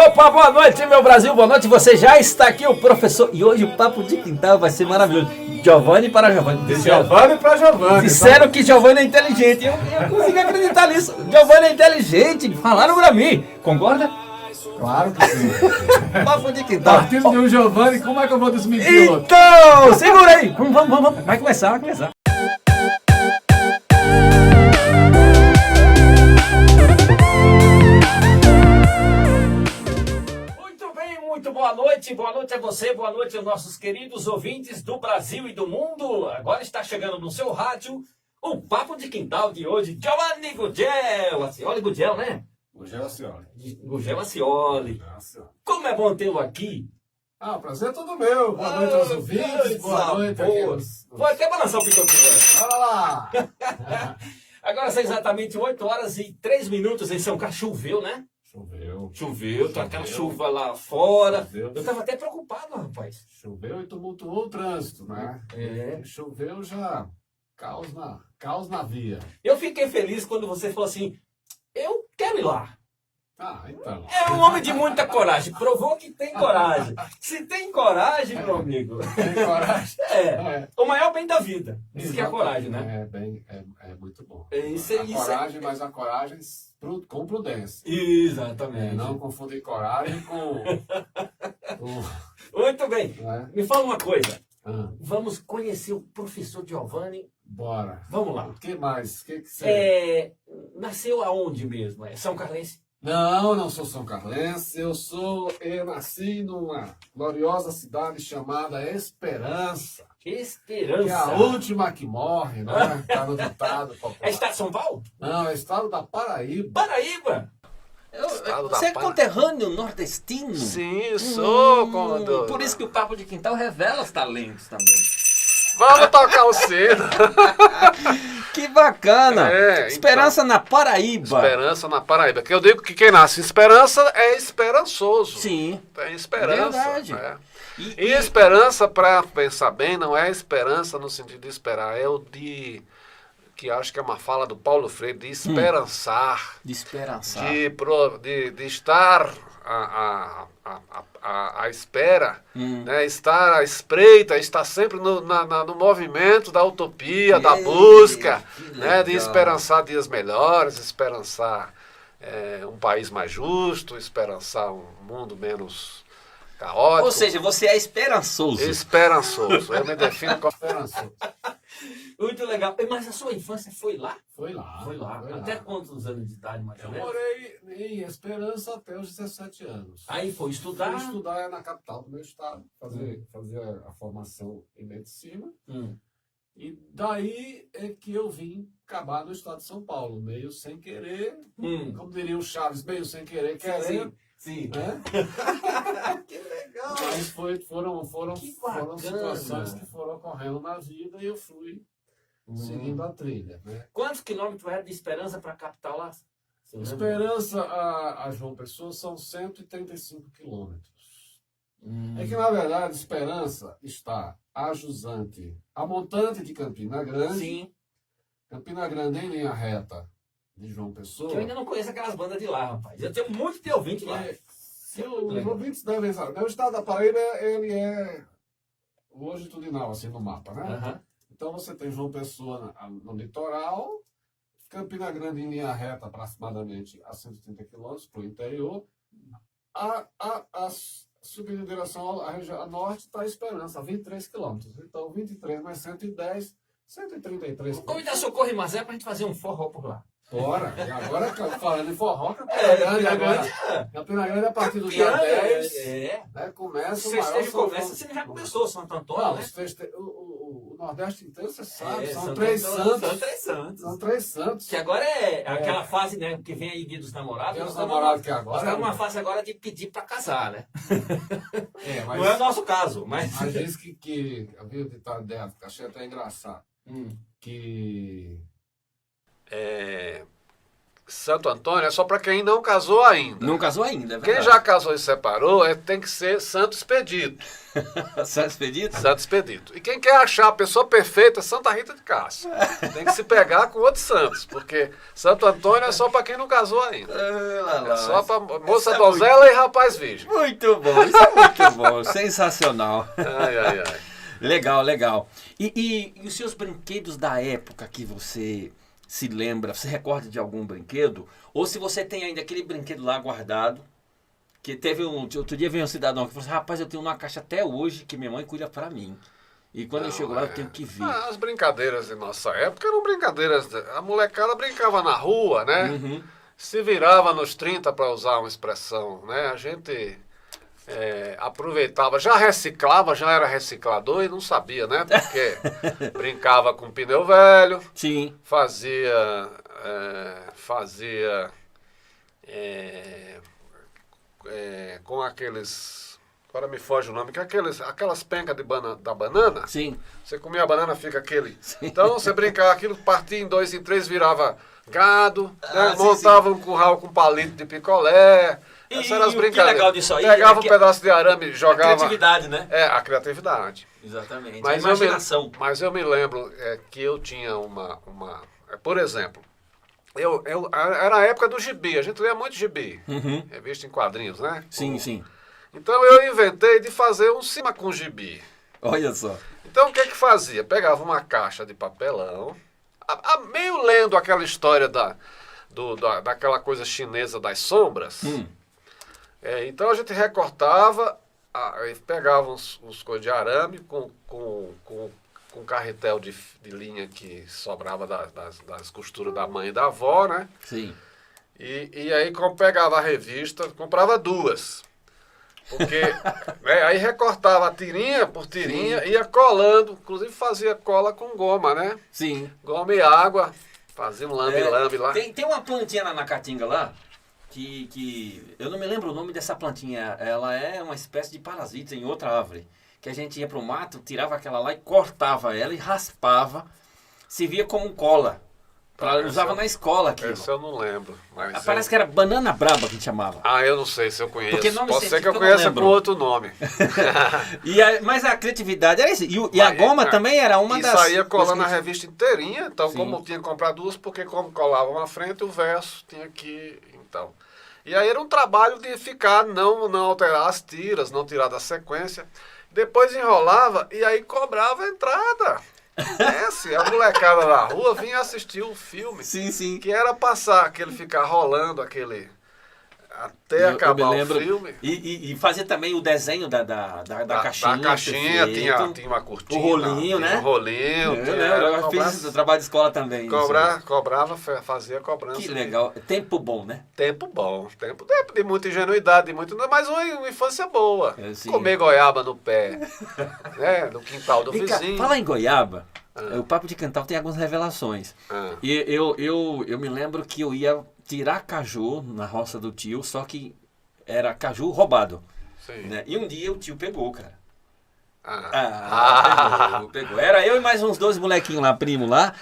Opa, boa noite, meu Brasil, boa noite. Você já está aqui, o professor. E hoje o papo de quintal vai ser maravilhoso. Giovanni para Giovanni. De Giovanni para Giovanni. Disseram que Giovanni é inteligente. Eu consigo acreditar nisso. Giovanni é inteligente. Falaram pra mim. Concorda? Claro que sim. Papo de quintal. Partindo de um Giovanni, como é que eu vou desmentir o outro? Então, segura aí. Vamos. Vai começar. Muito boa noite a você, boa noite aos nossos queridos ouvintes do Brasil e do mundo. Agora está chegando no seu rádio o Papo de Quintal de hoje, Giovanni Gugel, Acioli Gugel, né? Gugel Acioli. Gugel Acioli. Como é bom tê-lo aqui. O prazer é todo meu. Boa noite aos ouvintes, boa noite aqui. Vou até balançar o picotinho. Bora lá. Agora são exatamente 8 horas e 3 minutos em São Carlos. Choveu, né? Choveu, tá aquela chuva lá fora. Eu tava até preocupado, rapaz. Choveu e tumultuou o trânsito, né? Choveu já, caos na via. Eu fiquei feliz quando você falou assim, eu quero ir lá. Então. É um homem de muita coragem, provou que tem coragem. Se tem coragem, meu amigo. Tem coragem? O maior bem da vida. Isso que é a coragem, né? É muito bom. Coragem, mas a coragem com prudência. Exatamente. Não confundir coragem com... Muito bem. Me fala uma coisa. Vamos conhecer o professor Giovanni. Bora. Vamos lá. O que mais? O que você... Nasceu aonde mesmo? É São Carlense? Não sou São Carlense. Eu nasci numa gloriosa cidade chamada Esperança. Esperança. Que é a última que morre, né? Tá no ditado popular. É estado de São Paulo? Não, é estado da Paraíba. Paraíba? Você é conterrâneo nordestino? Sim, sou. Por isso que o Papo de Quintal revela os talentos também. Vamos tocar o sino. Que bacana. Esperança na Paraíba. Esperança na Paraíba. Que eu digo que quem nasce em Esperança é esperançoso. Sim. Tem esperança. Verdade. E esperança, para pensar bem, não é esperança no sentido de esperar. É o de... que acho que é uma fala do Paulo Freire, de esperançar. De esperançar. De estar à espera, né? Estar à espreita, estar sempre no movimento da utopia, da busca, né? De esperançar dias melhores, esperançar um país mais justo, esperançar um mundo menos caótico. Ou seja, você é esperançoso. Esperançoso, eu me defino como esperançoso. Muito legal. Mas a sua infância foi lá? Foi lá. Até quantos anos de idade, mais ou menos? Eu morei em Esperança até os 17 anos. Aí foi estudar? Fui estudar na capital do meu estado, fazer a formação em medicina. E daí é que eu vim acabar no estado de São Paulo, meio sem querer, como diria o Chaves, meio sem querer, querendo. Sim. Né? Que legal. Mas foram situações que foram ocorrendo na vida e eu fui seguindo a trilha. Né? Quantos quilômetros era de Esperança para a capital lá? Esperança a João Pessoa são 135 quilômetros. É que, na verdade, Esperança está a jusante, a montante de Campina Grande. Sim. Campina Grande em linha reta de João Pessoa. Que eu ainda não conheço aquelas bandas de lá, rapaz. Eu tenho muito de ouvinte lá. Os ouvintes devem saber. O estado da Paraíba, ele é longitudinal, assim, no mapa, né? Então, você tem João Pessoa no litoral, Campina Grande em linha reta, aproximadamente a 130 quilômetros para o interior. Subindo em direção à região norte, está a Esperança, a 23 quilômetros. Então, 23 mais 110, 133 Como dá Socorro e Mazé para a gente fazer um forró por lá? Bora! E agora, falando em forró, Campina Grande agora. Campina Grande, a partir do dia 10, né, começa o maior começa, você já começou, Santo Antônio, né? O Nordeste inteiro, você sabe, são Santo três Antônio, santos. São três santos. Que agora é aquela fase, né, que vem aí Dia dos Namorados. Tem os namorados que agora... Nós estamos numa fase agora de pedir para casar, né? Mas, não é o nosso caso, mas diz que havia ditado dela, que achei até engraçado, que Santo Antônio é só para quem não casou ainda. Não casou ainda, é verdade. Quem já casou e separou tem que ser Santo Expedito. Santo Expedito? Santo Expedito. E quem quer achar a pessoa perfeita é Santa Rita de Cássia. Tem que se pegar com outros santos, porque Santo Antônio é só para quem não casou ainda. É só para moça donzela e rapaz virgem. Muito bom, isso é muito bom, sensacional. Ai, ai, ai. Legal, legal. E os seus brinquedos da época que você se lembra, você recorda de algum brinquedo? Ou se você tem ainda aquele brinquedo lá guardado, que teve outro dia veio um cidadão que falou assim, rapaz, eu tenho uma caixa até hoje que minha mãe cuida pra mim. E quando eu chego lá, eu tenho que ver. As brincadeiras de nossa época eram brincadeiras, a molecada brincava na rua, né? Uhum. Se virava nos 30 para usar uma expressão, né? A gente aproveitava, já reciclava, já era reciclador e não sabia, né? Porque brincava com pneu velho, Sim. fazia com aqueles, agora me foge o nome, que é aquelas pencas da banana. Sim. Você comia a banana, fica aquele. Sim. Então você brincava aquilo, partia em 2, em 3, virava gado, né? Sim, Montava um curral com palito de picolé. Essas eram as o que brincadeiras. legal disso aí Pegava é que um pedaço de arame e jogava. A criatividade, né? A criatividade. Exatamente. Mas a imaginação. mas eu me lembro que eu tinha por exemplo, era a época do gibi, a gente lia muito gibi, Uhum. revista em quadrinhos, né? Sim, sim. Então eu inventei de fazer um cima com gibi. Olha só. Então o que fazia? Pegava uma caixa de papelão, meio lendo aquela história daquela coisa chinesa das sombras. Então a gente recortava, pegava uns coisas de arame com carretel de linha que sobrava das costuras da mãe e da avó, né? Sim. E aí pegava a revista, comprava 2. Porque aí recortava tirinha por tirinha, Sim. ia colando, inclusive fazia cola com goma, né? Sim. Goma e água, fazia um lambe-lambe lá. Tem uma plantinha lá na Caatinga lá, que eu não me lembro o nome dessa plantinha. Ela é uma espécie de parasita em outra árvore. Que a gente ia pro mato, tirava aquela lá e cortava ela e raspava. Servia como cola. Usava na escola aquilo. Esse eu não lembro. Mas Parece que era banana braba que a gente chamava. eu não sei se eu conheço. Porque nome Pode ser que eu científico eu não conheça lembro. com outro nome. Mas a criatividade era isso. E a goma também era uma das... E saía colando coisas a que- revista inteirinha. Então, Sim. como eu tinha que comprar 2, porque como colavam na frente, o verso tinha que... Então. E aí era um trabalho de ficar, não alterar as tiras, não tirar da sequência. Depois enrolava e aí cobrava a entrada. Se a molecada da rua vinha assistir o filme. Sim, sim. Que era passar, ficar rolando até acabar o filme. E fazia também o desenho da caixinha. Da caixinha perfeito. tinha uma cortina. O rolinho, tinha né? um rolinho. Eu fiz trabalho de escola também. Cobrava, fazia cobrança. Que legal. Tempo bom, né? Tempo bom. Tempo de muita ingenuidade, mas uma infância boa. Sim. Comer goiaba no pé, né? No quintal do Vem cá, vizinho. fala em goiaba. O Papo de Quintal tem algumas revelações. E eu me lembro que eu ia tirar caju na roça do tio, só que era caju roubado. Sim. Né? E um dia o tio pegou, cara. Pegou. Era eu e mais uns 12 molequinhos lá, primo lá.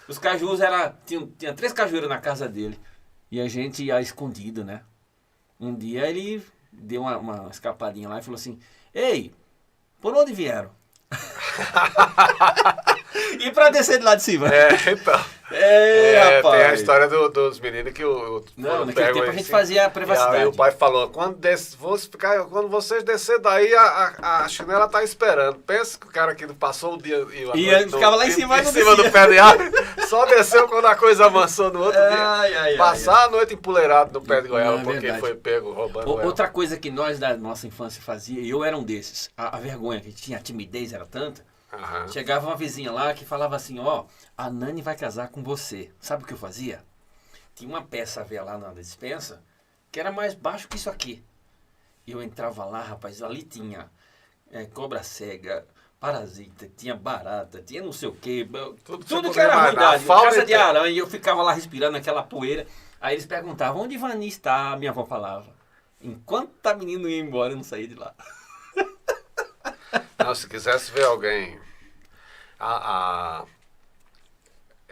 Os cajus tinha 3 cajueiros na casa dele. E a gente ia escondido, né? Um dia ele deu uma escapadinha lá e falou assim: ei, por onde vieram? E pra descer de lá de cima. Então. Rapaz. Tem a história dos meninos que Não, naquele tempo a gente fazia a privacidade. E o pai falou, quando vocês descer daí, a chinela tá esperando. Pensa que o cara que passou o dia E ficava lá em cima, não do descia. pé de árvore, só desceu quando a coisa avançou no outro dia. Passar a noite empoleirado no pé de goiaba, porque verdade. foi pego roubando goiaba. Outra coisa que nós da nossa infância fazia, e eu era um desses, a vergonha que a gente tinha, a timidez era tanta. Chegava uma vizinha lá que falava assim, a Nani vai casar com você. Sabe o que eu fazia? Tinha uma peça a ver lá na despensa que era mais baixo que isso aqui. Eu entrava lá, rapaz, ali tinha cobra cega, parasita, tinha barata, tinha não sei o quê. Tudo que era ruindade, casa de aranha, e eu ficava lá respirando aquela poeira. Aí eles perguntavam, onde Vani está? Minha avó falava. Enquanto a menina ia embora, eu não saía de lá. Não, se quisesse ver alguém...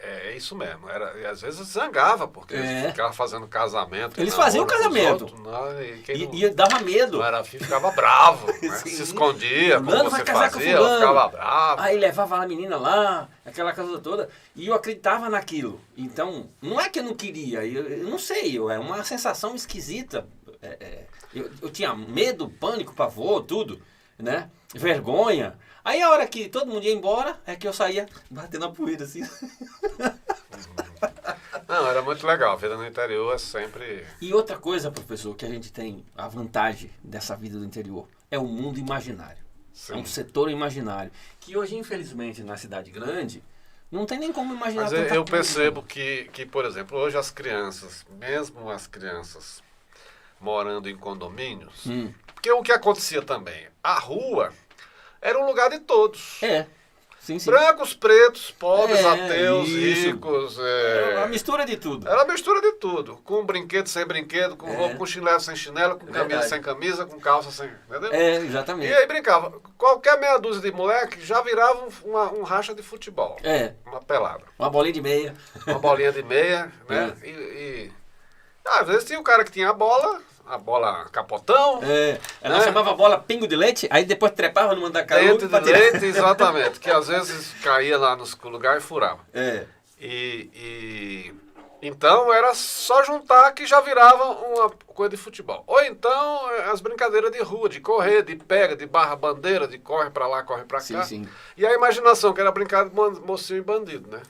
É isso mesmo. E às vezes zangava, porque eles ficavam fazendo casamento. Eles faziam casamento. E dava medo. Não era filho, ficava bravo. Né? Se escondia, como você fazia, ela ficava brava. Aí levava a menina lá, aquela casa toda. E eu acreditava naquilo. Então, não é que eu não queria. Eu não sei, é uma sensação esquisita. Eu tinha medo, pânico, pavor, tudo. Né? Vergonha. Aí a hora que todo mundo ia embora, é que eu saía batendo a poeira assim. Não, era muito legal. A vida no interior é sempre... E outra coisa, professor, que a gente tem a vantagem dessa vida do interior, é o mundo imaginário. Sim. É um setor imaginário. Que hoje, infelizmente, na cidade grande, não tem nem como imaginar. Mas eu percebo que, por exemplo, hoje as crianças, mesmo as crianças morando em condomínios, porque o que acontecia também, a rua... Era um lugar de todos. Sim, sim. Brancos, pretos, pobres, ateus, ricos. Era uma mistura de tudo. Era uma mistura de tudo. Com brinquedo, sem brinquedo, com roupa, com chinelo, sem chinelo, com camisa, sem camisa, com calça, sem... Entendeu? Exatamente. E aí brincava. Qualquer meia dúzia de moleque já virava um racha de futebol. Uma pelada. Uma bolinha de meia. Uma bolinha de meia, né? Às vezes tinha o cara que tinha a bola capotão. Ela chamava a bola pingo de leite, aí depois trepava no mandacaru. Dente de leite, exatamente. Que às vezes caía lá nos lugares e furava. Então era só juntar que já virava uma coisa de futebol. Ou então as brincadeiras de rua, de correr, de pega, de barra bandeira, de corre pra lá, corre pra cá. Sim. E a imaginação, que era brincar de mocinho e bandido, né?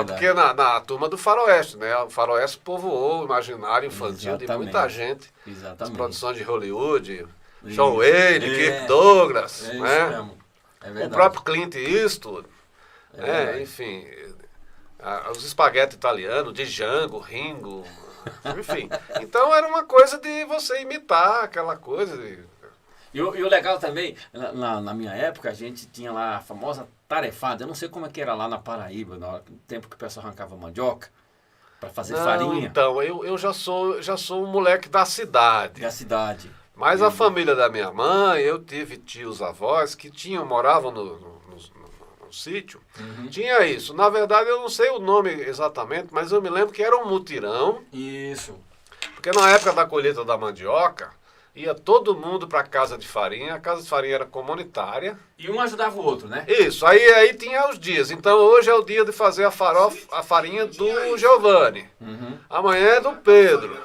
Porque na turma do Faroeste, né? O Faroeste povoou o imaginário infantil de muita gente. Exatamente. As produções de Hollywood, John Wayne, Kirk Douglas, né? Isso mesmo. É verdade. O próprio Clint Eastwood. Enfim... os espaguetes italianos, de Django, Ringo, enfim. Então era uma coisa de você imitar aquela coisa. E o legal também, na minha época, a gente tinha lá a famosa tarefada. Eu não sei como é que era lá na Paraíba, no tempo que o pessoal arrancava mandioca para fazer farinha. Então, eu já sou um moleque da cidade. Da cidade. Mas a família da minha mãe, eu tive tios, avós que moravam no sítio, tinha isso. Na verdade, eu não sei o nome exatamente, mas eu me lembro que era um mutirão. Isso. Porque na época da colheita da mandioca, ia todo mundo para a casa de farinha. A casa de farinha era comunitária. E um ajudava o outro, né? Isso. Aí tinha os dias. Então hoje é o dia de fazer a farinha do Giovanni. Amanhã é do Pedro.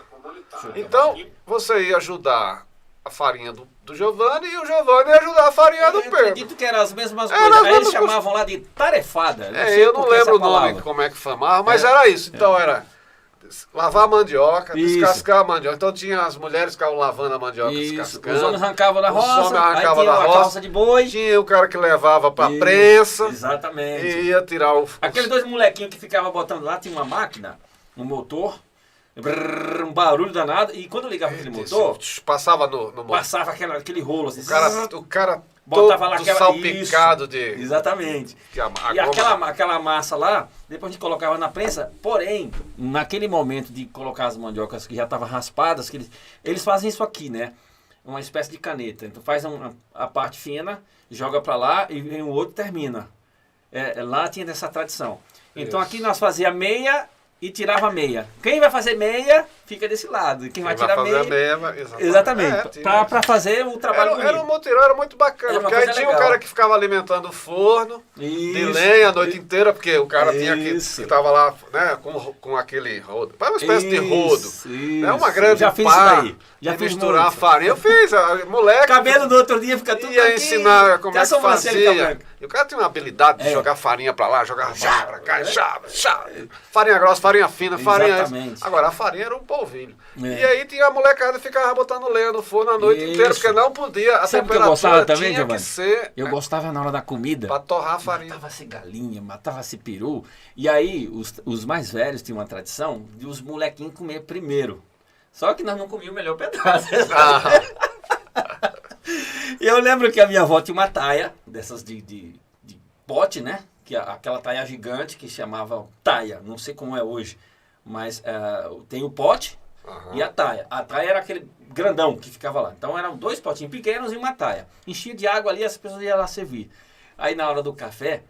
Então você ia ajudar a farinha do Giovanni e o Giovanni ia ajudar a farinha do Pedro. Eu acredito que eram as mesmas coisas. Aí eles chamavam lá de tarefada. Eu não lembro o nome, como é que chamava, mas era isso. Então era lavar a mandioca, descascar a mandioca. Então tinha as mulheres que ficavam lavando a mandioca, descascando. Os homens arrancavam da roça, os homens arrancavam da roça, calça de boi. Tinha o cara que levava pra prensa. Exatamente. E ia tirar Aqueles dois molequinhos que ficavam botando lá, tinha uma máquina, um motor, um barulho danado, e quando ligava aquele motor, passava no motor. Passava aquele rolo assim. O cara botava lá salpicado de... Exatamente. E aquela massa lá, depois a gente colocava na prensa, porém, naquele momento de colocar as mandiocas que já estavam raspadas, que eles fazem isso aqui, né? Uma espécie de caneta. Então faz a parte fina, joga para lá e vem o outro termina. Lá tinha dessa tradição. Então aqui nós fazia meia e tirava meia. Quem vai fazer meia, fica desse lado. Quem vai tirar meia... Exatamente. Para fazer o trabalho bonito. Era um mutirão, era muito bacana. Porque aí tinha um cara que ficava alimentando o forno de lenha a noite inteira, porque o cara tinha que estava lá, né, com aquele rodo. Para uma espécie de rodo. É uma grande pá de misturar a farinha. Eu fiz, moleque. Cabelo do outro dia fica tudo ia ensinar como é que fazia. E o cara tinha uma habilidade de jogar farinha para lá, jogar chá pra cá, chá. Farinha grossa, farinha fina, farinha... Exatamente. Agora, a farinha era um polvilho. E aí tinha a molecada que ficava botando lenha no forno a noite inteira, porque não podia, a temperatura tinha que ser... Eu gostava na hora da comida. Pra torrar a farinha. Matava-se galinha, matava-se peru. E aí, os mais velhos tinham uma tradição de os molequinhos comer primeiro. Só que nós não comíamos o melhor pedaço. E eu lembro que a minha avó tinha uma taia, dessas de pote, né? Aquela taia gigante que chamava taia, não sei como é hoje, mas tem o pote e a taia. A taia era aquele grandão que ficava lá. Então eram 2 potinhos pequenos e uma taia. Enchia de água ali, as pessoas iam lá servir. Aí na hora do café,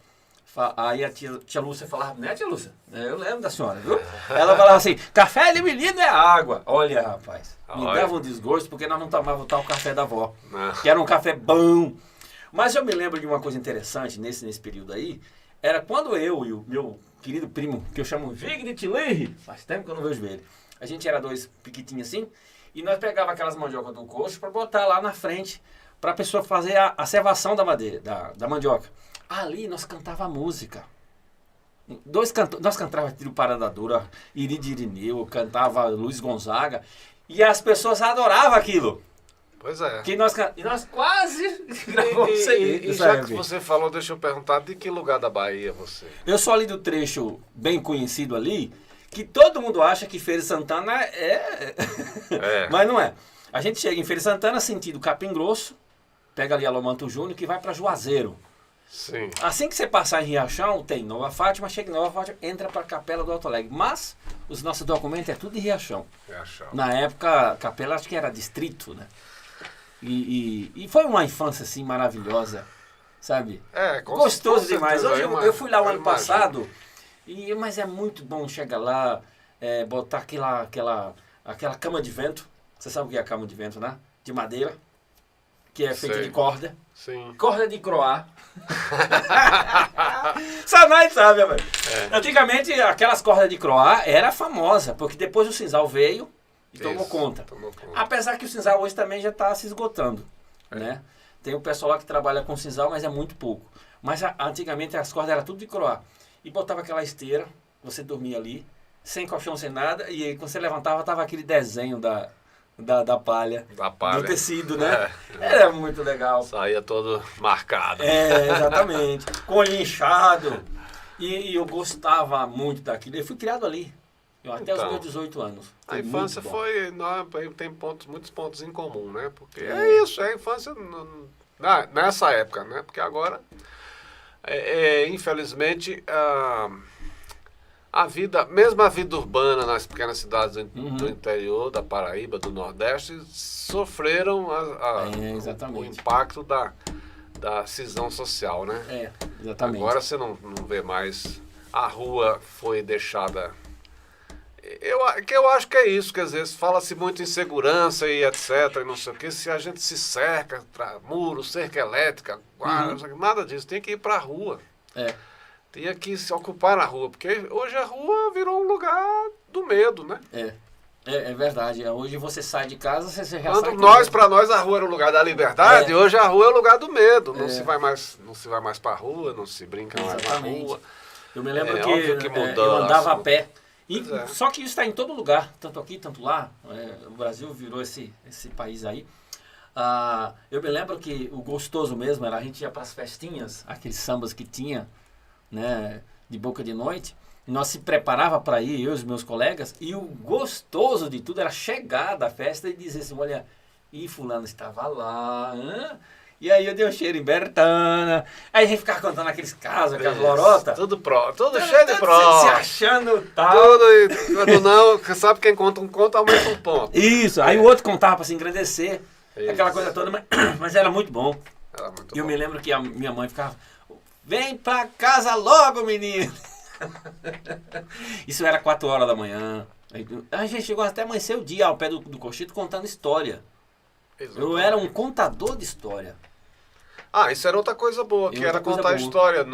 Aí a tia Lúcia falava, né, tia Lúcia? Eu lembro da senhora, viu? Ela falava assim, café de menino é água. Olha, rapaz, me dava um desgosto porque nós não tomávamos o tal café da avó, que era um café bom. Mas eu me lembro de uma coisa interessante nesse período aí, era quando eu e o meu querido primo, que eu chamo Vigni Tilly, faz tempo que eu não vejo ele, a gente era dois piquitinhos assim, e nós pegava aquelas mandiocas do coxo para botar lá na frente, para a pessoa fazer a servação da madeira, da mandioca. Ali nós cantava música. Nós cantava Trio Parada Dura, Iride Irineu, cantava Luiz Gonzaga, e as pessoas adoravam aquilo. Pois é. E nós quase gravamos e já que você falou, deixa eu perguntar, de que lugar da Bahia você? Eu sou ali do trecho bem conhecido ali, que todo mundo acha que Feira de Santana é... Mas não é. A gente chega em Feira de Santana, sentido Capim Grosso, pega ali a Lomanto Júnior, que vai para Juazeiro. Sim. Assim que você passar em Riachão, tem Nova Fátima, chega em Nova Fátima, entra para a Capela do Alto Alegre. Mas os nossos documentos é tudo em Riachão. Na época, a Capela acho que era distrito, né? E foi uma infância assim maravilhosa, sabe? Gostoso demais. Hoje eu fui lá o ano passado, mas é muito bom chegar lá, botar aquela cama de vento. Você sabe o que é a cama de vento, né? De madeira, que é feita de corda. Sim. Corda de croá. Só nós sabe, velho. Antigamente, aquelas cordas de croá era famosa, porque depois o sisal veio e tomou conta. Apesar que o sisal hoje também já está se esgotando, né? Tem o pessoal lá que trabalha com sisal, mas é muito pouco. Mas antigamente as cordas eram tudo de croá. E botava aquela esteira, você dormia ali, sem colchão, sem nada, e aí, quando você levantava, tava aquele desenho da palha, do tecido, né? Era muito legal. Saía todo marcado. Exatamente. Com o olho inchado. E eu gostava muito daquilo. Eu fui criado ali. Até os meus 18 anos. A infância foi... tem muitos pontos em comum, né? Porque é isso, a infância nessa época, né? Porque agora, infelizmente... mesmo a vida urbana nas pequenas cidades do interior, da Paraíba, do Nordeste, sofreram o impacto da cisão social, né? Exatamente. Agora você não vê mais, a rua foi deixada... Eu acho que é isso, quer dizer, fala-se muito em segurança e etc, e não sei o que, se a gente se cerca, muro, cerca elétrica, nada disso, tem que ir para a rua. Tinha que se ocupar na rua, porque hoje a rua virou um lugar do medo, né? É verdade. Hoje você sai de casa, você já sai... Para nós a rua era o lugar da liberdade, hoje a rua é o lugar do medo. Não se vai mais para a rua, não se brinca mais na rua. Eu me lembro que eu andava a pé. Só que isso está em todo lugar, tanto aqui, tanto lá. O Brasil virou esse país aí. Eu me lembro que o gostoso mesmo era a gente ia para as festinhas, aqueles sambas que tinha, né, de boca de noite, e nós se preparava para ir, eu e os meus colegas, e o gostoso de tudo era chegar da festa e dizer assim, olha, fulano estava lá, e aí eu dei um cheiro em Bertana, aí a gente ficava cantando aqueles casos, aquelas lorotas. Tudo cheio de prova. Se achando tal. Quando não, sabe quem conta um conto, aumenta um ponto. Isso, aí o outro contava para se engrandecer, aquela coisa toda, mas era muito bom. Eu me lembro que a minha mãe ficava... Vem pra casa logo, menino! Isso era 4 horas da manhã. A gente chegou até amanhecer o dia ao pé do Cochito contando história. Exatamente. Eu era um contador de história. Isso era outra coisa boa, que era contar história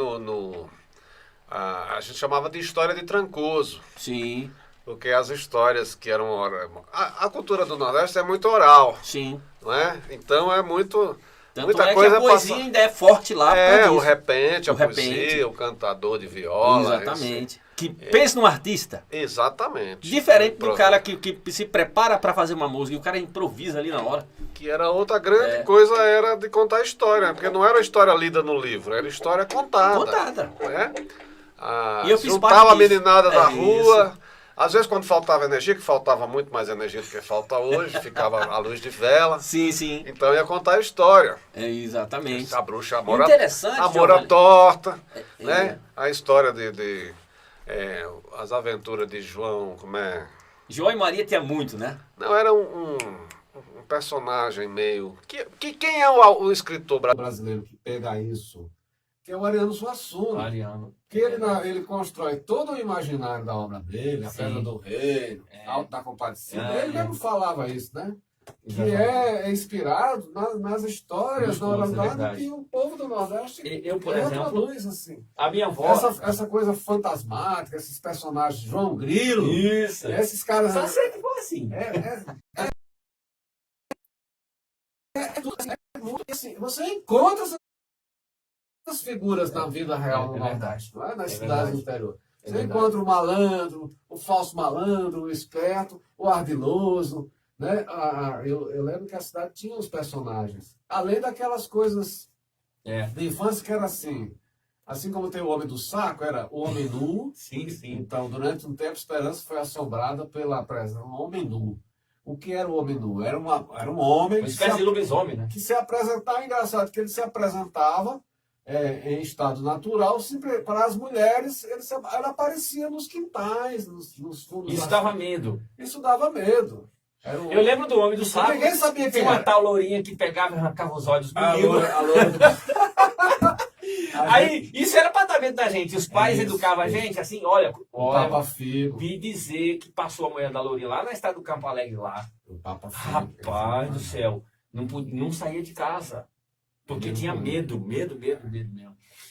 a gente chamava de história de Trancoso. Sim. Porque as histórias que eram... A cultura do Nordeste é muito oral. Sim. Não é? Então é muito... Tanto muita coisa que a poesia ainda é forte lá. O repente, a poesia, o cantador de viola. Exatamente. Que pensa num artista. Exatamente. Diferente do cara que se prepara para fazer uma música e o cara improvisa ali na hora. Que era outra grande coisa, era de contar história. Porque não era história lida no livro, era história contada. Né? E eu fiz juntava a meninada da rua... Isso. Às vezes, quando faltava energia, que faltava muito mais energia do que falta hoje, ficava a luz de vela. Sim. Então ia contar a história. Exatamente. A bruxa, interessante, amor à torta, né? A história as aventuras de João, como é? João e Maria tinha muito, né? Não, era um personagem meio... Quem é o escritor brasileiro que pega isso que é o Ariano Suassuna. Ariano. Que ele constrói todo o imaginário da obra dele, a Pedra do Reino, Alto da Compadecida. Ele mesmo falava isso, né? Que é inspirado nas histórias da oralidade que o povo do Nordeste por exemplo, reproduz, assim. A minha avó... Essa coisa fantasmática, esses personagens, João Grilo, isso. Esses caras... Só sempre foi assim. Assim, você encontra essas figuras na vida real no Nordeste, não é? Nas cidades do interior. Você encontra o malandro, o falso malandro, o esperto, o ardiloso, né? Eu lembro que a cidade tinha os personagens. Além daquelas coisas de infância que era assim como tem o Homem do Saco, era o Homem Nu. Sim. Então, durante um tempo, Esperança foi assombrada pela presença de um Homem Nu. O que era o Homem Nu? Era um homem... Uma espécie de lobisomem, né? Que se apresentava, engraçado, que ele se apresentava em estado natural, para as mulheres, ele aparecia nos quintais, nos fundos. Isso dava medo. Isso dava medo. Eu lembro do Homem do Saco. Ninguém sabia quem era. Tinha uma tal lourinha que pegava e arrancava os olhos do menino. Aí, isso era apartamento da gente. Os pais educavam a gente assim, olha, Papa Figo. Vi dizer que passou a mulher da lourinha lá na estrada do Campo Alegre lá. O Papa Figo. Rapaz do céu, não saía de casa. Porque tinha medo mesmo.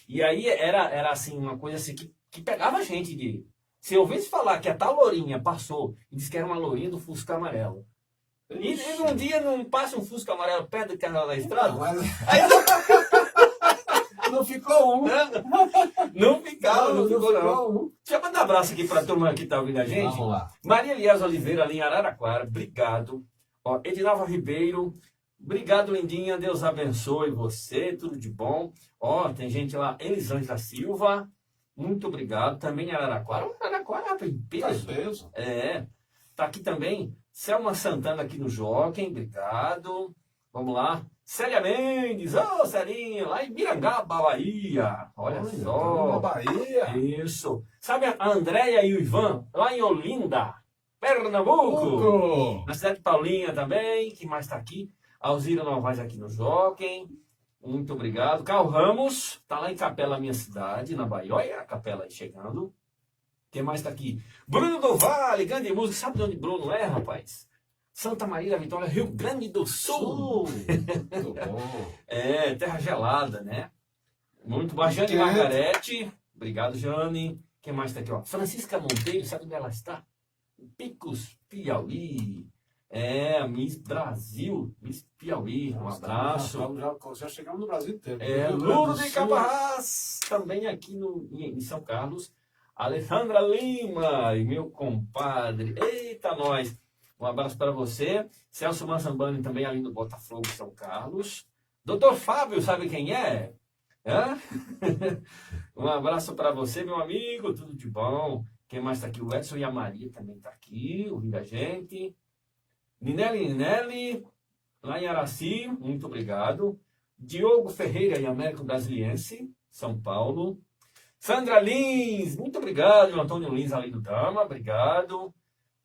E aí era assim, uma coisa assim que pegava a gente de... Se eu ouvisse falar que a tal lourinha passou e disse que era uma lourinha do Fusca amarelo. E um dia não passa um Fusca amarelo perto do canal da estrada? Aí, não ficou um. Não ficou não. Deixa eu mandar um abraço aqui para a turma que está ouvindo a gente. Vamos lá. Maria Elias Oliveira, ali em Araraquara, obrigado. Ó, Edinalva Ribeiro, obrigado, lindinha. Deus abençoe você, tudo de bom. Ó, tem gente lá, Elisângela Silva, muito obrigado. Também em Araraquara. Araraquara tem peso. Tá aqui também Selma Santana aqui no Jockey, obrigado. Vamos lá. Célia Mendes, Celinha, lá em Mirangaba, Bahia. Olha só. Bahia. Isso. Sabe a Andréia e o Ivan, lá em Olinda, Pernambuco. Na cidade de Paulinha também. Quem mais está aqui? Alzira Novaes aqui no Jockey. Muito obrigado. Carl Ramos, está lá em Capela, minha cidade, na Bahia. Olha a Capela aí chegando. Quem mais está aqui? Bruno do Vale, grande música. Sabe de onde Bruno é, rapaz? Santa Maria da Vitória, Rio Grande do Sul. Muito bom. Terra gelada, né? Muito bom. Jane Margarete. Obrigado, Jane. Quem mais está aqui? Ó? Francisca Monteiro, sabe onde ela está? Picos, Piauí. Miss Brasil, Miss Piauí. Um abraço. Já chegamos no Brasil inteiro. Lourdes de Caparrás, também aqui em São Carlos. Alessandra Lima e meu compadre. Eita, nós. Um abraço para você. Celso Massambani também ali no Botafogo, São Carlos. Doutor Fábio, sabe quem é? Um abraço para você, meu amigo. Tudo de bom. Quem mais está aqui? O Edson e a Maria também está aqui, ouvindo a gente. Ninelli, lá em Araci, muito obrigado. Diogo Ferreira em Américo Brasiliense, São Paulo. Sandra Lins, muito obrigado. Antônio Lins ali do Dama, obrigado.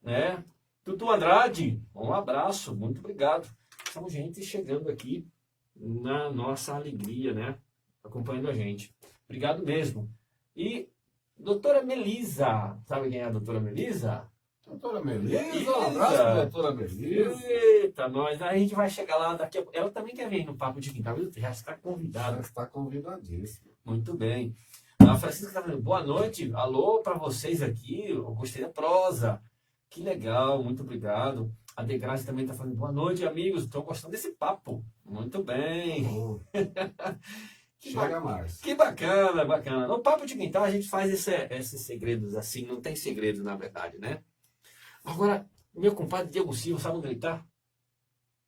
Né? Tutu Andrade, um abraço, muito obrigado. São gente chegando aqui na nossa alegria, né? Acompanhando a gente. Obrigado mesmo. E doutora Melisa, sabe quem é a doutora Melisa? Doutora Melisa, um abraço para a doutora Melisa. Eita, nós, a gente vai chegar lá daqui a pouco. Ela também quer vir no Papo de Quintal, já está convidada. Já está convidadíssima. Muito bem. A Francisca está falando, boa noite, alô para vocês aqui, eu gostei da prosa. Que legal, muito obrigado. A Degrace também está falando, boa noite, amigos, estou gostando desse papo. Muito bem. Chega mais. Que bacana, bacana. No Papo de Quintal a gente faz esses segredos assim, não tem segredo na verdade, né? Agora, meu compadre Diego Silva, sabe onde ele está?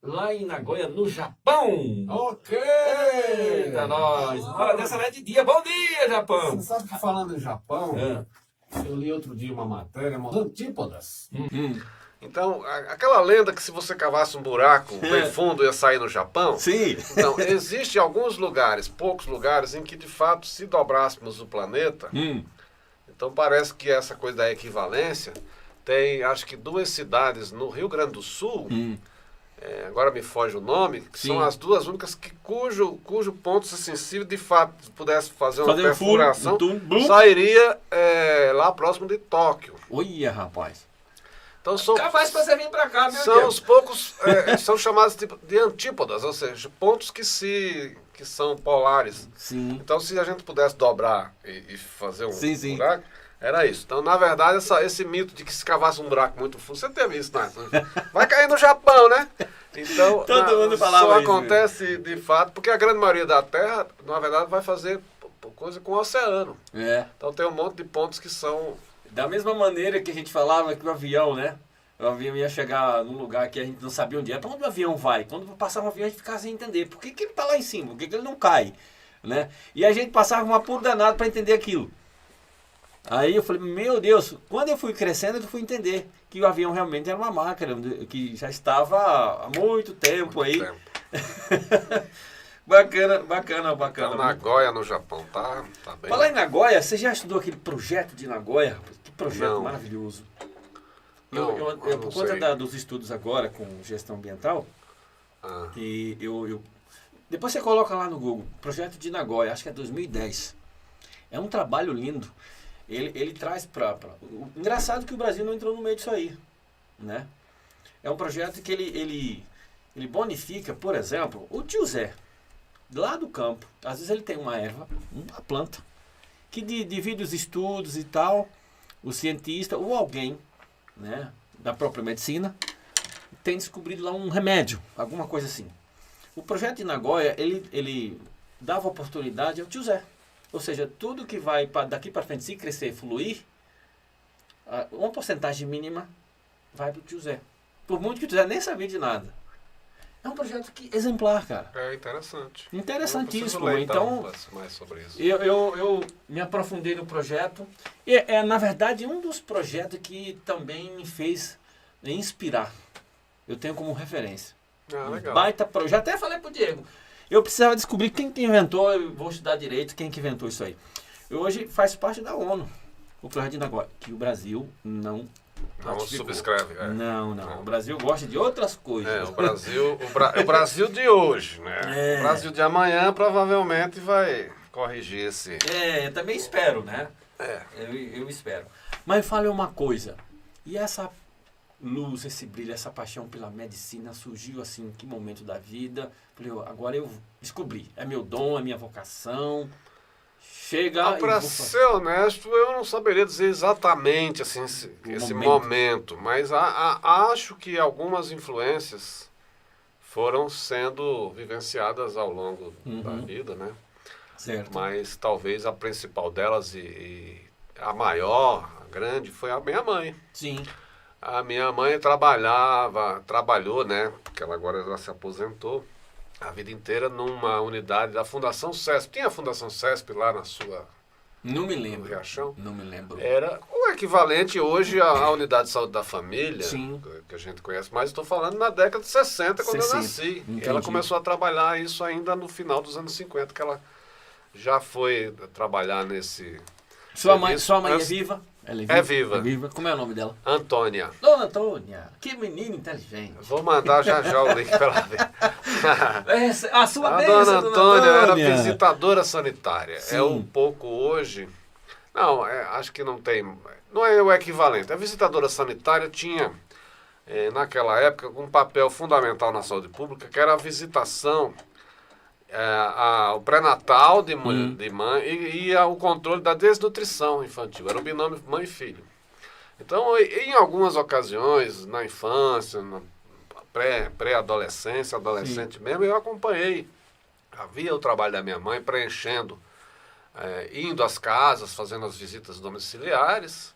Lá em Nagoya, no Japão. Ok! Eita, nós. Hora dessa não é de dia. Bom dia, Japão! Você sabe que falando em Japão, eu li outro dia uma matéria, Antípodas. Então, aquela lenda que se você cavasse um buraco bem fundo ia sair no Japão. Sim. Então, existem alguns lugares, poucos lugares, em que de fato, se dobrássemos o planeta, então parece que essa coisa da equivalência tem, acho que 2 cidades no Rio Grande do Sul, agora me foge o nome, que são as duas únicas cujo ponto sensível, de fato, pudesse fazer uma perfuração, sairia lá próximo de Tóquio. Olha, rapaz. Então, capaz para você vir para cá, meu São Deus. os poucos, são chamados de antípodas, ou seja, pontos que são polares. Sim. Então, se a gente pudesse dobrar e fazer um buraco, era isso. Então, na verdade, esse mito de que se cavasse um buraco muito fundo, você teve isso, né? Vai cair no Japão, né? Então, todo mundo falava só isso, acontece de fato, porque a grande maioria da Terra, na verdade, vai fazer coisa com o oceano. Então, tem um monte de pontos que são... Da mesma maneira que a gente falava que o avião, né? O avião ia chegar num lugar que a gente não sabia onde é. Para onde o avião vai? Quando passava um avião, a gente ficava sem entender. Por que ele está lá em cima? Por que ele não cai? Né? E a gente passava um apuro danado para entender aquilo. Aí eu falei, meu Deus, quando eu fui crescendo, eu fui entender que o avião realmente era uma máquina, que já estava há muito tempo aí. Bacana. Então, Nagoya, no Japão, tá bem. Falar em Nagoya, você já estudou aquele projeto de Nagoya? Que projeto maravilhoso. Eu por conta dos estudos agora com gestão ambiental, e depois você coloca lá no Google, projeto de Nagoya, acho que é 2010. É um trabalho lindo. Ele traz engraçado que o Brasil não entrou no meio disso aí, né? É um projeto que ele bonifica, por exemplo, o tio Zé, lá do campo. Às vezes ele tem uma erva, uma planta, que devido os estudos e tal, o cientista ou alguém, né, da própria medicina, tem descobrido lá um remédio, alguma coisa assim. O projeto de Nagoya, ele dava oportunidade ao tio Zé. Ou seja, tudo que vai daqui para frente, se crescer e fluir, uma porcentagem mínima vai para o tio Zé. Por muito que o tio Zé nem sabia de nada. É um projeto exemplar, cara. É interessante. Interessantíssimo. Ler, então, mais sobre isso. Eu me aprofundei no projeto. E na verdade, um dos projetos que também me fez inspirar. Eu tenho como referência. Legal. Baita projeto. Até falei pro Diego. Eu precisava descobrir quem que inventou, eu vou estudar direito, quem que inventou isso aí. Hoje faz parte da ONU, o projeto de Nagoya, que o Brasil não subscreve. Não. O Brasil gosta de outras coisas. O Brasil de hoje, né? O Brasil de amanhã provavelmente vai corrigir esse... Eu também espero, né? Eu espero. Mas fale uma coisa, e essa luz, esse brilho, essa paixão pela medicina surgiu assim, em que momento da vida? Falei, agora eu descobri, é meu dom, é minha vocação. Para ser honesto, eu não saberia dizer exatamente assim, esse momento, mas acho que algumas influências foram sendo vivenciadas ao longo da vida, né? Certo. Mas talvez a principal delas e a maior, a grande, foi a minha mãe. Sim. A minha mãe trabalhou, né? Porque ela agora já se aposentou a vida inteira numa unidade da Fundação CESP. Tinha a Fundação CESP lá na sua... Não me lembro. Riachão. Não me lembro. Era o equivalente hoje à Unidade de Saúde da Família, Sim. Que a gente conhece, mas estou falando na década de 60, quando eu nasci. Entendi. E ela começou a trabalhar isso ainda no final dos anos 50, que ela já foi trabalhar nesse... Sua mãe é viva? Ela é viva. É viva. Como é o nome dela? Antônia. Dona Antônia, que menina inteligente. Vou mandar já o link para ela ver. A sua bênção, Dona Antônia era visitadora sanitária. Sim. É um pouco hoje... Não, acho que não tem... Não é o equivalente. A visitadora sanitária tinha, naquela época, um papel fundamental na saúde pública, que era a visitação... o pré-natal de mãe e o controle da desnutrição infantil. Era o binômio mãe e filho. Então, em algumas ocasiões, na infância, na pré-adolescência, adolescente mesmo, eu acompanhei. Havia o trabalho da minha mãe preenchendo, indo às casas, fazendo as visitas domiciliares,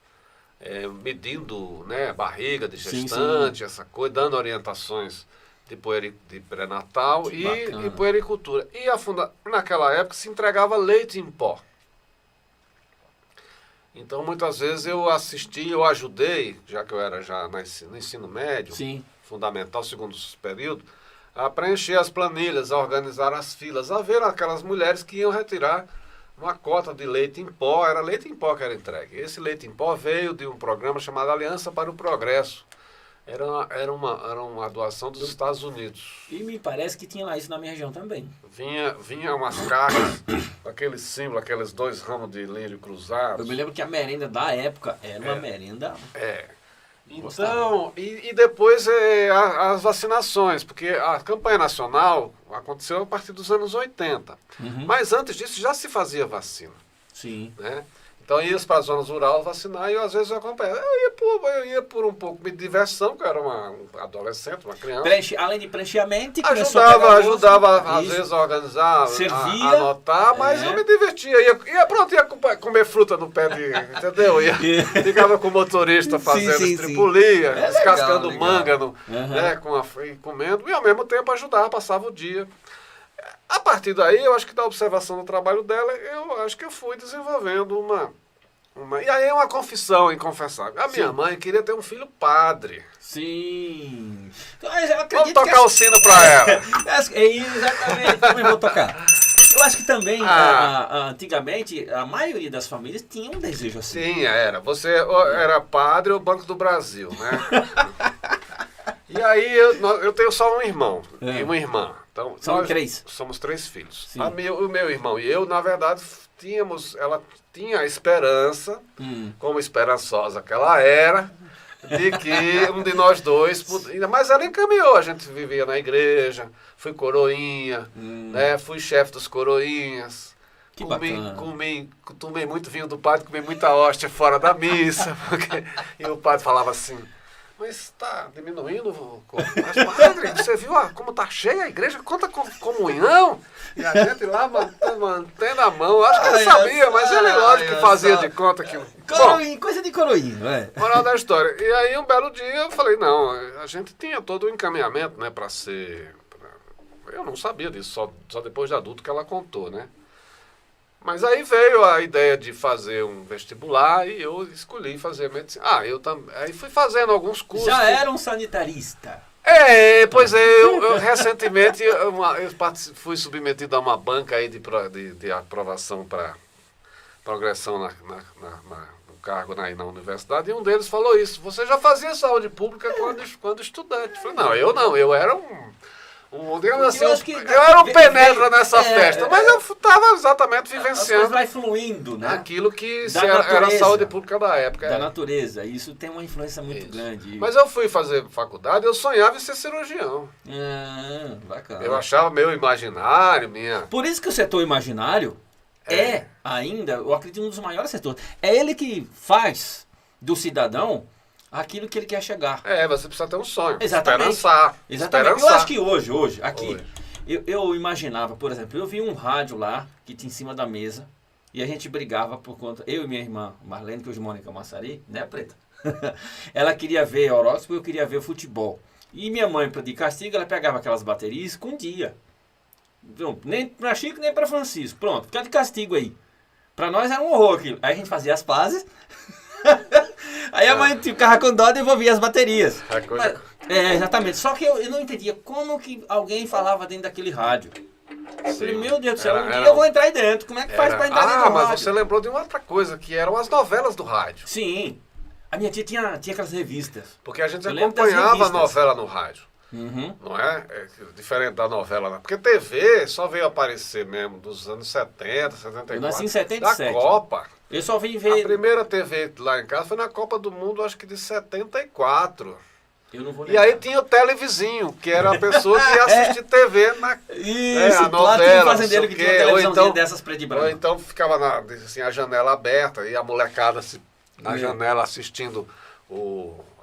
medindo, né, barriga de gestante, essa coisa, dando orientações de pré-natal e puericultura. E naquela época se entregava leite em pó. Então, muitas vezes eu ajudei, já que eu era já no ensino médio, Sim. fundamental, segundo período, a preencher as planilhas, a organizar as filas, a ver aquelas mulheres que iam retirar uma cota de leite em pó. Era leite em pó que era entregue. Esse leite em pó veio de um programa chamado Aliança para o Progresso, Era uma doação dos Estados Unidos. E me parece que tinha lá isso na minha região também. Vinha umas caixas, aquele símbolo, aqueles 2 ramos de lírio cruzados. Eu me lembro que a merenda da época era uma merenda... Então, e depois as vacinações, porque a campanha nacional aconteceu a partir dos anos 80. Mas antes disso já se fazia vacina. Sim. Né? Então ia para as zonas rurais vacinar e às vezes eu acompanhava. Eu ia por um pouco de diversão, porque eu era um adolescente, uma criança. Além de preencher a mente, ajudava às vezes a organizar, servia, anotar, mas eu me divertia. Ia comer fruta no pé entendeu? Ficava com o motorista fazendo estripulia, descascando manga, né, comendo, e ao mesmo tempo ajudava, passava o dia. A partir daí, eu acho que da observação do trabalho dela, eu acho que eu fui desenvolvendo uma... E aí é uma confissão inconfessável. A minha mãe queria ter um filho padre. Sim. Então, vamos tocar o sino para ela. Exatamente, também vou tocar. Eu acho que também, antigamente, a maioria das famílias tinha um desejo assim. Sim, era. Você era padre ou Banco do Brasil, né? E aí eu tenho só um irmão e uma irmã. Então, são 3. Somos 3 filhos. O meu irmão e eu, na verdade, ela tinha a esperança, como esperançosa que ela era, de que um de nós dois... Mas ela encaminhou, a gente vivia na igreja, fui coroinha, né, fui chefe dos coroinhas. Que bacana. Tomei muito vinho do padre, comi muita hóstia fora da missa, e o padre falava assim... Mas está diminuindo, mas padre, você viu como está cheia a igreja? Conta com comunhão. E a gente lá mantendo a mão. Acho que ele sabia, mas ele lógico que fazia de conta que... Coisa de coroinha, não é? Moral da história. E aí um belo dia eu falei, não, a gente tinha todo o encaminhamento, né, para ser... Eu não sabia disso, só depois de adulto que ela contou, né? Mas aí veio a ideia de fazer um vestibular e eu escolhi fazer medicina. Eu também. Aí fui fazendo alguns cursos. Já era um sanitarista. Pois é, eu recentemente fui submetido a uma banca aí de aprovação para progressão no cargo na universidade, e um deles falou isso. Você já fazia saúde pública quando estudante? Eu falei, eu era digamos assim, eu era um penetra nessa festa, mas eu estava exatamente vivenciando. Vai fluindo, né? Aquilo que era a saúde pública da época. Da natureza, isso tem uma influência muito grande. Mas eu fui fazer faculdade, eu sonhava em ser cirurgião. Bacana. Eu achava meu imaginário, Por isso que o setor imaginário ainda, eu acredito, um dos maiores setores. É ele que faz do cidadão aquilo que ele quer chegar. Você precisa ter um sonho. Exatamente. Esperançar. Eu acho que hoje, eu imaginava, por exemplo, eu vi um rádio lá, que tinha em cima da mesa, e a gente brigava por conta, eu e minha irmã Marlene, que hoje mora em Camaçari, né, Preta? Ela queria ver horóscopo, eu queria ver futebol. E minha mãe, de castigo, ela pegava aquelas baterias e escondia. Nem para Chico, nem para Francisco. Pronto, fica de castigo aí. Para nós era um horror aquilo. Aí a gente fazia as pazes... Aí a mãe ficava com dó e devolvia as baterias. Exatamente. Só que eu não entendia como que alguém falava dentro daquele rádio. Eu falei, meu Deus do céu, um dia eu vou entrar aí dentro. Como é que faz pra entrar dentro do rádio? Mas você lembrou de uma outra coisa, que eram as novelas do rádio. Sim. A minha tia tinha aquelas revistas. Porque a gente acompanhava a novela no rádio. Não é? Diferente da novela. Porque TV só veio aparecer mesmo dos anos 70, 74. Eu nasci em 77. Da Copa. Eu só vim ver... A primeira TV lá em casa foi na Copa do Mundo, acho que de 74. Eu não vou lembrar. E aí tinha o televizinho, que era a pessoa que ia assistir TV na a novela, lá tinha um fazendeiro que tinha uma televisãozinha dessas preto e branco. Ou então ficava assim, a janela aberta e a molecada na janela assistindo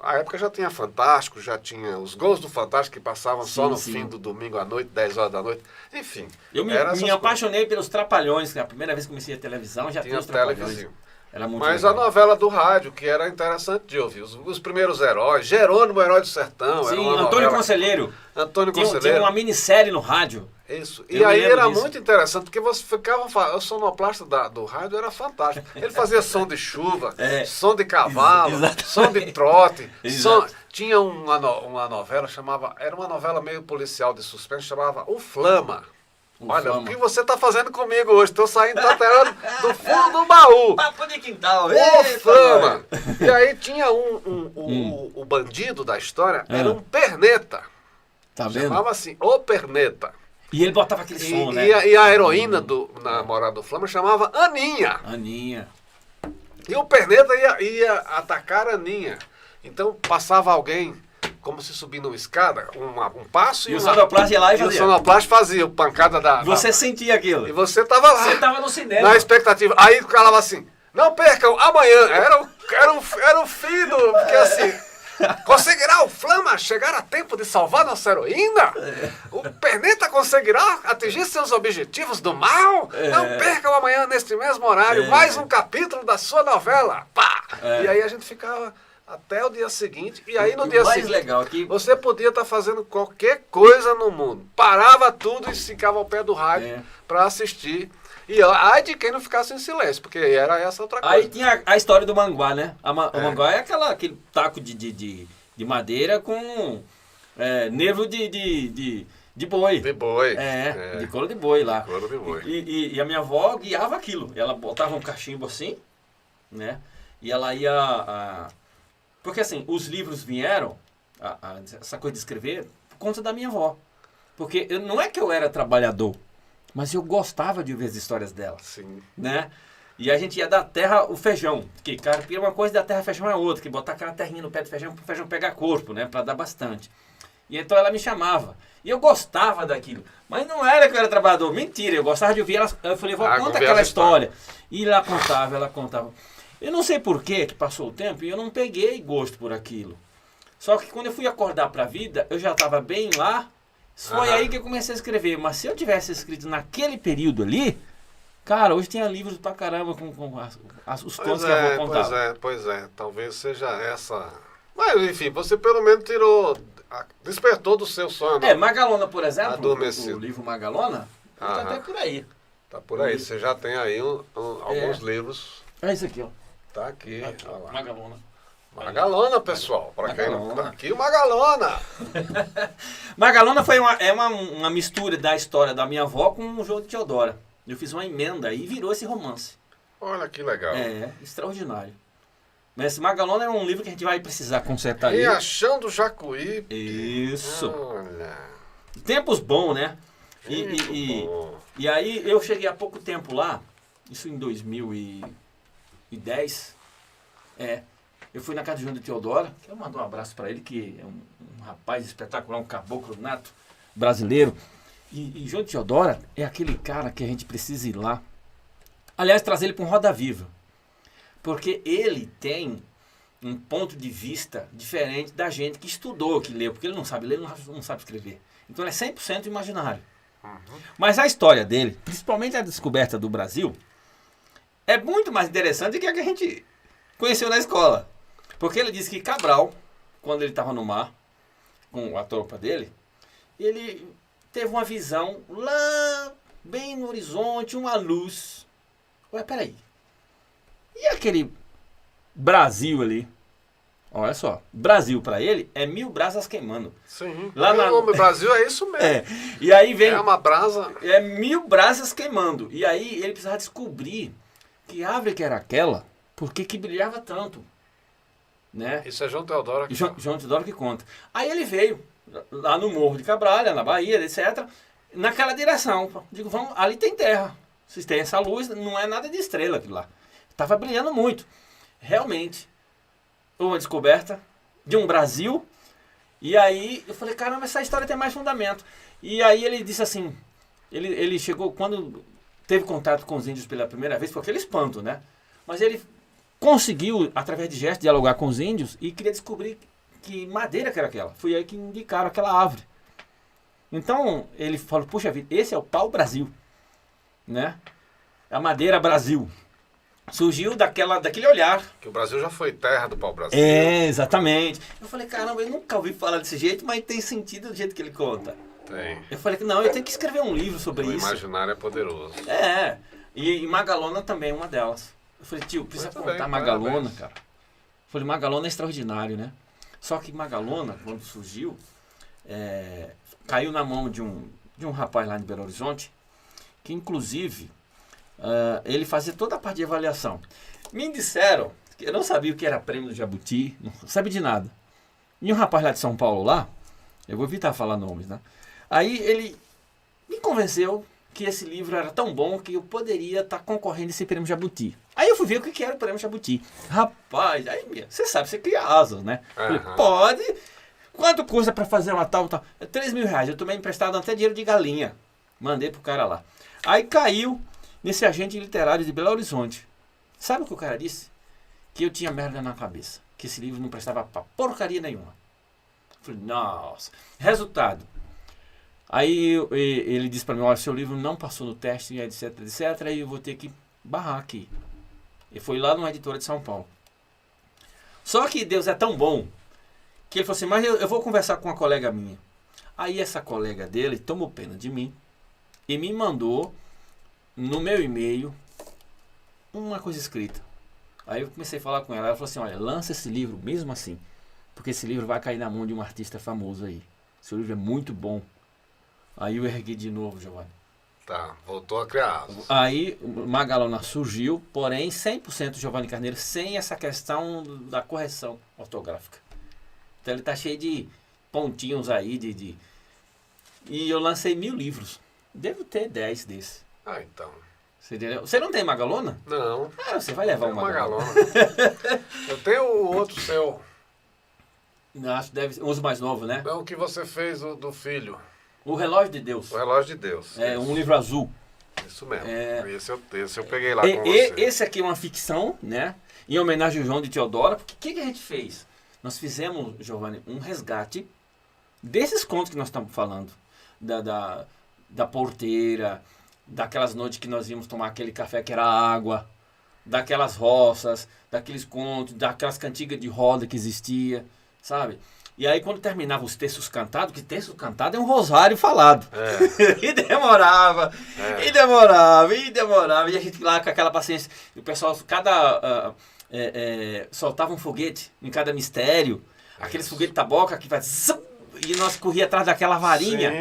A época já tinha Fantástico, já tinha os gols do Fantástico que passavam só no fim do domingo à noite, 10 horas da noite. Enfim. Eu me apaixonei pelos Trapalhões, que a primeira vez que comecei a televisão já tinha os Trapalhões. Era muito Mas legal. A novela do rádio, que era interessante de ouvir. Os primeiros heróis. Jerônimo, Herói do Sertão. Sim, era Antônio Conselheiro. Tinha uma minissérie no rádio. Isso. E aí era muito interessante, porque você ficava... O sonoplasta do rádio era fantástico. Ele fazia som de chuva, som de cavalo, som de trote. Tinha uma novela, era uma novela meio policial de suspense, chamava O Flama. Olha, o que você está fazendo comigo hoje? Estou saindo do fundo do baú. Papo de quintal. O Flama. E aí tinha um o bandido da história era um perneta. Tá vendo? Chamava assim, o perneta. E ele botava aquele som, né? E a heroína do namorado do Flama chamava Aninha. Aninha. E o perneta ia atacar a Aninha. Então passava alguém como se subir numa escada, um passo e o sonoplasta ia lá e fazia. E o sonoplasta fazia pancada da... Você sentia aquilo. E você tava lá. Você tava no cinema. Na expectativa. Aí falava assim, não percam, amanhã. Era o fim do... Porque assim... Conseguirá o Flama chegar a tempo de salvar nossa heroína? O Perneta conseguirá atingir seus objetivos do mal? Não percam amanhã, neste mesmo horário, mais um capítulo da sua novela. Pá! E aí a gente ficava até o dia seguinte. E aí no dia seguinte, legal aqui, você podia estar fazendo qualquer coisa no mundo. Parava tudo e ficava ao pé do rádio para assistir. E ai de quem não ficasse em silêncio, porque era essa outra coisa. Aí tinha a história do manguá, né? O manguá é aquele taco de madeira com nervo de boi. De boi. De couro de boi lá. Couro de boi. E a minha avó guiava aquilo. Ela botava um cachimbo assim, né? E ela ia... Porque assim, os livros vieram, essa coisa de escrever, por conta da minha avó. Porque não é que eu era trabalhador, mas eu gostava de ver as histórias dela. Sim. Né? E a gente ia da terra o feijão. Que carpir é uma coisa, da terra feijão é outra. Que botar aquela terrinha no pé do feijão para o feijão pegar corpo, né? Para dar bastante. E então ela me chamava. E eu gostava daquilo. Mas não era que eu era trabalhador. Mentira, eu gostava de ouvir ela. Eu falei, vó, conta aquela história. E ela contava. Eu não sei por que passou o tempo e eu não peguei gosto por aquilo. Só que quando eu fui acordar para a vida, eu já estava bem lá. Foi aí que eu comecei a escrever. Mas se eu tivesse escrito naquele período ali, cara, hoje tem livros pra caramba com os contos que a avó contava. Pois é. Talvez seja essa... Mas, enfim, você pelo menos despertou do seu sono. Magalona, por exemplo, adormecido. O livro Magalona, tá até por aí. Tá por aí. Você já tem aí alguns livros. É isso aqui, ó. Tá aqui. Olha lá. Magalona. Magalona, pessoal. Para quem não tá aqui, o Magalona. Magalona foi uma mistura da história da minha avó com o João de Teodora. Eu fiz uma emenda e virou esse romance. Olha que legal. Extraordinário. Mas esse Magalona é um livro que a gente vai precisar consertar ali. Riachão do Jacuí. Isso. Olha. Tempos bons, né? Bom. E aí eu cheguei há pouco tempo lá, isso em 2010. Eu fui na casa de João de Teodora, que eu mando um abraço para ele, que é um rapaz espetacular, um caboclo nato brasileiro. E João de Teodora é aquele cara que a gente precisa ir lá. Aliás, trazer ele para um Roda Viva. Porque ele tem um ponto de vista diferente da gente que estudou, que leu. Porque ele não sabe ler, não sabe escrever. Então ele é 100% imaginário. Mas a história dele, principalmente a descoberta do Brasil, é muito mais interessante do que a que a gente conheceu na escola. Porque ele disse que Cabral, quando ele estava no mar, com a tropa dele, ele teve uma visão lá, bem no horizonte, uma luz. Ué, peraí. E aquele Brasil ali? Olha só, Brasil para ele é 1000 brasas queimando. Sim, lá o nome Brasil é isso mesmo. E aí vem... É uma brasa... É 1000 brasas queimando. E aí ele precisava descobrir que árvore que era aquela, por que brilhava tanto. Né? Isso é João Teodoro que João Teodoro que conta. Aí ele veio lá no Morro de Cabralha, na Bahia, etc. Naquela direção. Digo, vamos, ali tem terra. Vocês têm essa luz, não é nada de estrela aquilo lá. Estava brilhando muito. Realmente, uma descoberta de um Brasil. E aí eu falei, caramba, essa história tem mais fundamento. E aí ele disse assim, ele chegou, quando teve contato com os índios pela primeira vez, foi aquele espanto, né? Mas ele conseguiu, através de gestos, dialogar com os índios e queria descobrir que madeira que era aquela. Foi aí que indicaram aquela árvore. Então, ele falou, puxa vida, esse é o pau-brasil, né? A madeira Brasil. Surgiu daquele olhar. Que o Brasil já foi terra do pau-brasil. Exatamente. Eu falei, caramba, eu nunca ouvi falar desse jeito, mas tem sentido do jeito que ele conta. Tem. Eu falei, não, eu tenho que escrever um livro sobre isso. O imaginário é poderoso. E Magalona também é uma delas. Eu falei, tio, precisa contar Magalona, cara. Eu falei, Magalona é extraordinário, né? Só que Magalona, quando surgiu, caiu na mão de um rapaz lá em Belo Horizonte, que inclusive ele fazia toda a parte de avaliação. Me disseram Eu não sabia o que era prêmio do Jabuti, não sabia de nada. E um rapaz lá de São Paulo lá, eu vou evitar falar nomes, né? Aí ele me convenceu que esse livro era tão bom que eu poderia estar concorrendo a esse prêmio Jabuti. Aí eu fui ver o que era o prêmio Jabuti. Rapaz, aí você sabe, você cria asas, né? Falei, pode. Quanto custa para fazer uma tal? É 3 mil reais. Eu tomei emprestado até dinheiro de galinha. Mandei pro cara lá. Aí caiu nesse agente literário de Belo Horizonte. Sabe o que o cara disse? Que eu tinha merda na cabeça. Que esse livro não prestava pra porcaria nenhuma. Falei, nossa. Resultado. Aí ele disse pra mim, olha, seu livro não passou no teste, etc, etc, e eu vou ter que barrar aqui. E foi lá numa editora de São Paulo. Só que Deus é tão bom, que ele falou assim, mas eu vou conversar com uma colega minha. Aí essa colega dele tomou pena de mim e me mandou no meu e-mail uma coisa escrita. Aí eu comecei a falar com ela, ela falou assim, olha, lança esse livro mesmo assim, porque esse livro vai cair na mão de um artista famoso aí. Seu livro é muito bom. Aí eu ergui de novo, Giovanni. Tá, voltou a criar asas. Aí Magalona surgiu, porém 100% Giovanni Carneiro, sem essa questão da correção ortográfica. Então ele tá cheio de pontinhos aí, E eu lancei 1000 livros. Devo ter 10 desses. Ah, então. Você entendeu? Você não tem Magalona? Não. Ah, você vai levar um Magalona. Eu tenho o outro seu. Acho que deve ser os mais novos, né? É o que você fez do filho. O Relógio de Deus. O Relógio de Deus. É isso. Um livro azul. Isso mesmo. É... Esse eu peguei lá com você. Esse aqui é uma ficção, né? Em homenagem ao João de Teodoro. Porque o que a gente fez? Nós fizemos, Giovanni, um resgate desses contos que nós estamos falando. Da porteira, daquelas noites que nós íamos tomar aquele café que era água, daquelas roças, daqueles contos, daquelas cantigas de roda que existia, sabe? E aí quando terminava os textos cantados, que texto cantado é um rosário falado. É. E demorava, e a gente lá com aquela paciência, e o pessoal, soltava um foguete em cada mistério, aqueles foguetes taboca que faz... E nós corríamos atrás daquela varinha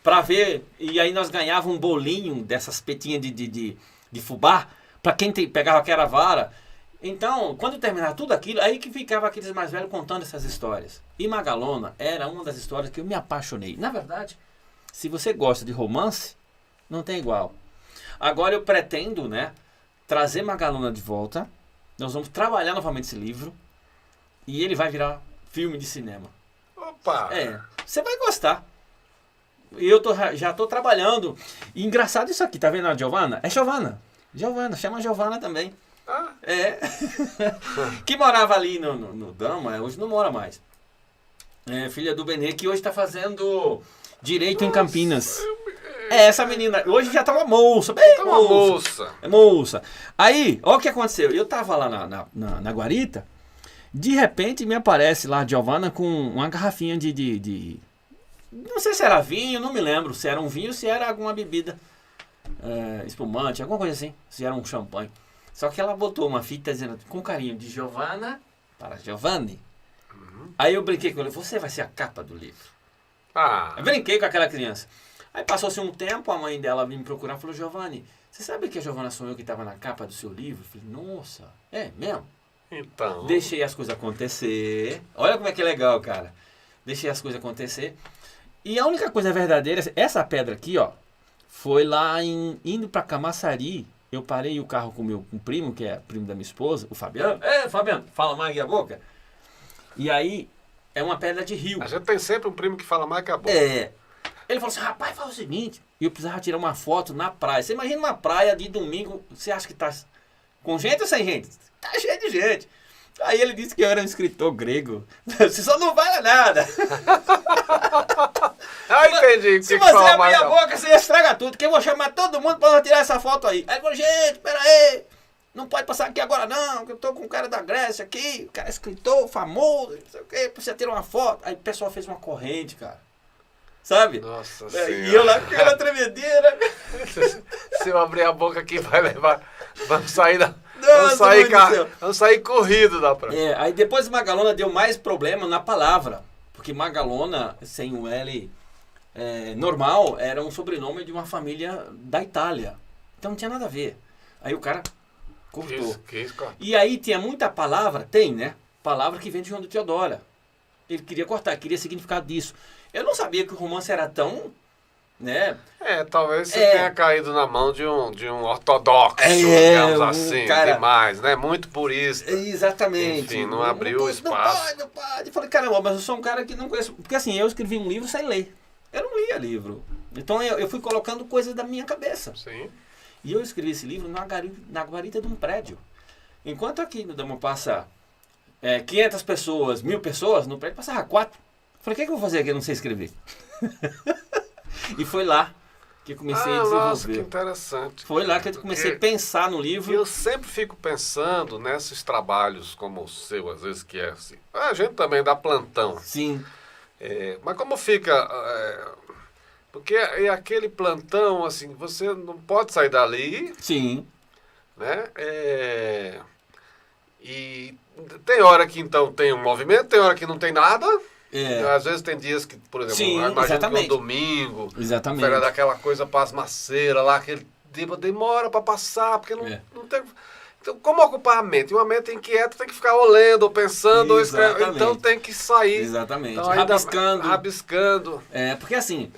para ver, e aí nós ganhávamos um bolinho dessas petinhas de fubá, para quem pegava aquela vara. Então, quando terminava tudo aquilo, aí que ficava aqueles mais velhos contando essas histórias. E Magalona era uma das histórias que eu me apaixonei. Na verdade, se você gosta de romance, não tem igual. Agora eu pretendo, né, trazer Magalona de volta. Nós vamos trabalhar novamente esse livro e ele vai virar filme de cinema. Opa! Você vai gostar. E eu já estou trabalhando. E engraçado isso aqui, tá vendo a Giovana? É Giovana, chama Giovana também. Ah. É. Que morava ali no Dama, hoje não mora mais. É filha do Benê, que hoje está fazendo direito em Campinas. Essa menina, hoje já tá uma moça, bem moça. É moça. Aí, olha o que aconteceu. Eu tava lá na guarita. De repente me aparece lá a Giovana com uma garrafinha de... Não sei se era vinho, não me lembro. Se era um vinho, se era alguma bebida espumante, alguma coisa assim. Se era um champanhe. Só que ela botou uma fita dizendo com carinho de Giovana para Giovanni. Aí eu brinquei com ela. Você vai ser a capa do livro. Eu brinquei com aquela criança. Aí passou-se um tempo, a mãe dela veio me procurar e falou, Giovanni, você sabe que a Giovana sou eu que estava na capa do seu livro? Eu falei, nossa, é mesmo? Então. Deixei as coisas acontecer. Olha como é que é legal, cara. Deixei as coisas acontecer. E a única coisa verdadeira, essa pedra aqui, ó, foi lá indo pra Camaçari. Eu parei o carro com o primo, que é primo da minha esposa, o Fabiano. Fabiano, fala mais que a boca. E aí, é uma pedra de rio. A gente tem sempre um primo que fala mais que a boca. Ele falou assim, rapaz, faz o seguinte, eu precisava tirar uma foto na praia. Você imagina uma praia de domingo, você acha que tá com gente ou sem gente? Tá cheio de gente. Aí ele disse que eu era um escritor grego. Você só não vale nada. Entendi. Se você abrir a boca, você estraga tudo. Que eu vou chamar todo mundo pra tirar essa foto aí. Aí ele falou, gente, pera aí. Não pode passar aqui agora não, que eu tô com um cara da Grécia aqui. O cara é escritor, famoso, não sei o quê. Precisa tirar uma foto. Aí o pessoal fez uma corrente, cara. Sabe? Nossa Senhora. E eu lá com aquela tremedeira. Se eu abrir a boca aqui, vai levar... Vamos sair da... Nossa, vamos sair corrido da praia. Aí depois Magalona deu mais problema na palavra. Porque Magalona, sem o L normal, era um sobrenome de uma família da Itália. Então não tinha nada a ver. Aí o cara Cortou. Quis cortar. E aí tinha muita palavra, tem, né? Palavra que vem de João de Teodora. Ele queria cortar, queria significado disso. Eu não sabia que o romance era tão, né? Talvez você tenha caído na mão de um ortodoxo, digamos assim, cara, demais, né? Muito purista. Exatamente. Enfim, não abriu espaço. Não pode. Eu falei, caramba, mas eu sou um cara que não conheço. Porque assim, eu escrevi um livro sem ler. Eu não lia livro. Então eu fui colocando coisas da minha cabeça. Sim. E eu escrevi esse livro na guarita de um prédio. Enquanto aqui no Dama passa 500 pessoas, 1000 pessoas, no prédio passava 4. Falei, o que eu vou fazer aqui? Eu não sei escrever. E foi lá que eu comecei a desenvolver. Nossa, que interessante. Foi lá que eu comecei a pensar no livro. Eu sempre fico pensando nesses trabalhos como o seu, às vezes que é assim. A gente também dá plantão. Sim. Mas como fica... porque é aquele plantão, assim, você não pode sair dali. Sim. Né? E tem hora que então tem um movimento, tem hora que não tem nada. Às vezes tem dias que, por exemplo, sim, imagino que um domingo, exatamente, daquela coisa pasmaceira lá, aquele dia demora para passar, porque não tem... Então, como ocupar a mente? Uma mente inquieta tem que ficar olhando, ou pensando, ou escrevendo, então tem que sair. Exatamente, então, rabiscando. Porque assim,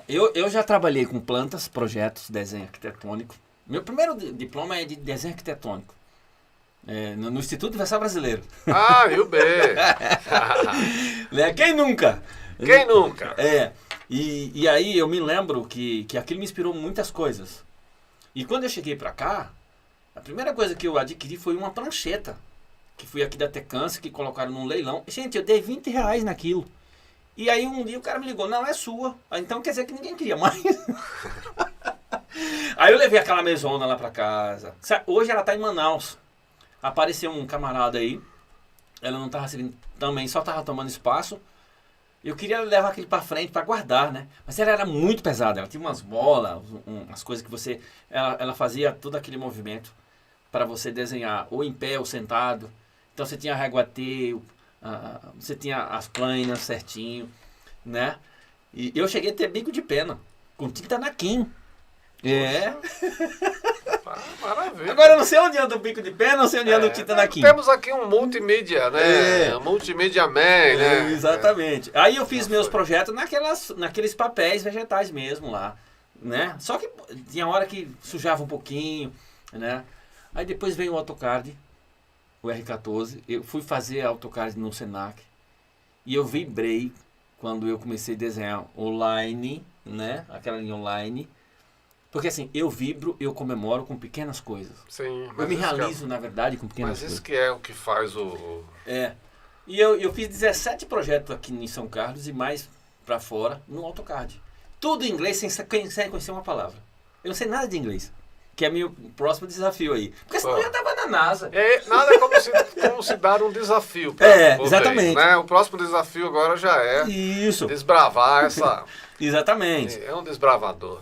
eu já trabalhei com plantas, projetos, desenho arquitetônico. Meu primeiro diploma é de desenho arquitetônico. No Instituto Universal Brasileiro. E o B. Quem nunca? Quem nunca? E aí eu me lembro que aquilo me inspirou muitas coisas. E quando eu cheguei pra cá, a primeira coisa que eu adquiri foi uma prancheta. Que fui aqui da Tecânsia, que colocaram num leilão. Gente, eu dei R$20 naquilo. E aí um dia o cara me ligou, não, é sua. Então quer dizer que ninguém queria mais. Aí eu levei aquela mesona lá pra casa. Hoje ela tá em Manaus. Apareceu um camarada aí, ela não estava servindo também, só estava tomando espaço. Eu queria levar aquele para frente para guardar, né? Mas ela era muito pesada, ela tinha umas bolas, umas coisas que você... Ela fazia todo aquele movimento para você desenhar, ou em pé ou sentado. Então você tinha a reguateio, você tinha as plainas certinho, né? E eu cheguei a ter bico de pena, com tinta naquim. Maravilha. Agora eu não sei onde anda o bico de pé, não sei onde anda o tinta naquim. Temos aqui um multimídia, né? Multimídia man, né? Exatamente. Aí eu fiz meus projetos naqueles papéis vegetais mesmo lá, né? Só que tinha hora que sujava um pouquinho, né? Aí depois veio o AutoCAD, o R14. Eu fui fazer AutoCAD no Senac e eu vibrei quando eu comecei a desenhar online, né? Aquela linha online. Porque assim, eu vibro, eu comemoro com pequenas coisas. Sim. Eu me realizo, na verdade, com pequenas coisas. Mas isso que é o que faz o... E eu fiz 17 projetos aqui em São Carlos e mais pra fora no AutoCAD. Tudo em inglês sem conhecer uma palavra. Eu não sei nada de inglês. Que é meu próximo desafio aí. Porque senão eu já tava na NASA. Nada é como se dar um desafio. Exatamente. Né? O próximo desafio agora já é desbravar essa... Exatamente. É um desbravador.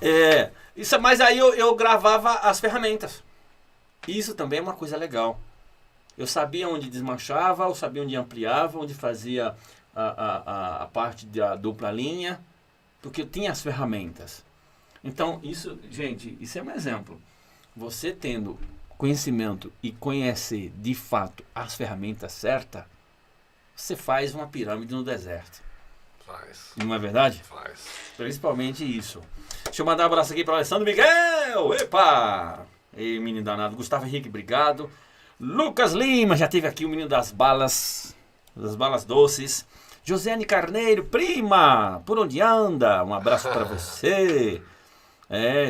Mas aí eu gravava as ferramentas. Isso também é uma coisa legal. Eu sabia onde desmanchava, eu sabia onde ampliava, onde fazia a parte da dupla linha, porque eu tinha as ferramentas. Então, isso, gente, isso é um exemplo. Você tendo conhecimento e conhecer de fato as ferramentas certas, você faz uma pirâmide no deserto. Faz. Não é verdade? Faz. Principalmente isso. Deixa eu mandar um abraço aqui para Alessandro Miguel. Epa! Ei, menino danado. Gustavo Henrique, obrigado. Lucas Lima, já teve aqui o menino das balas doces. Josiane Carneiro, prima, por onde anda? Um abraço para você.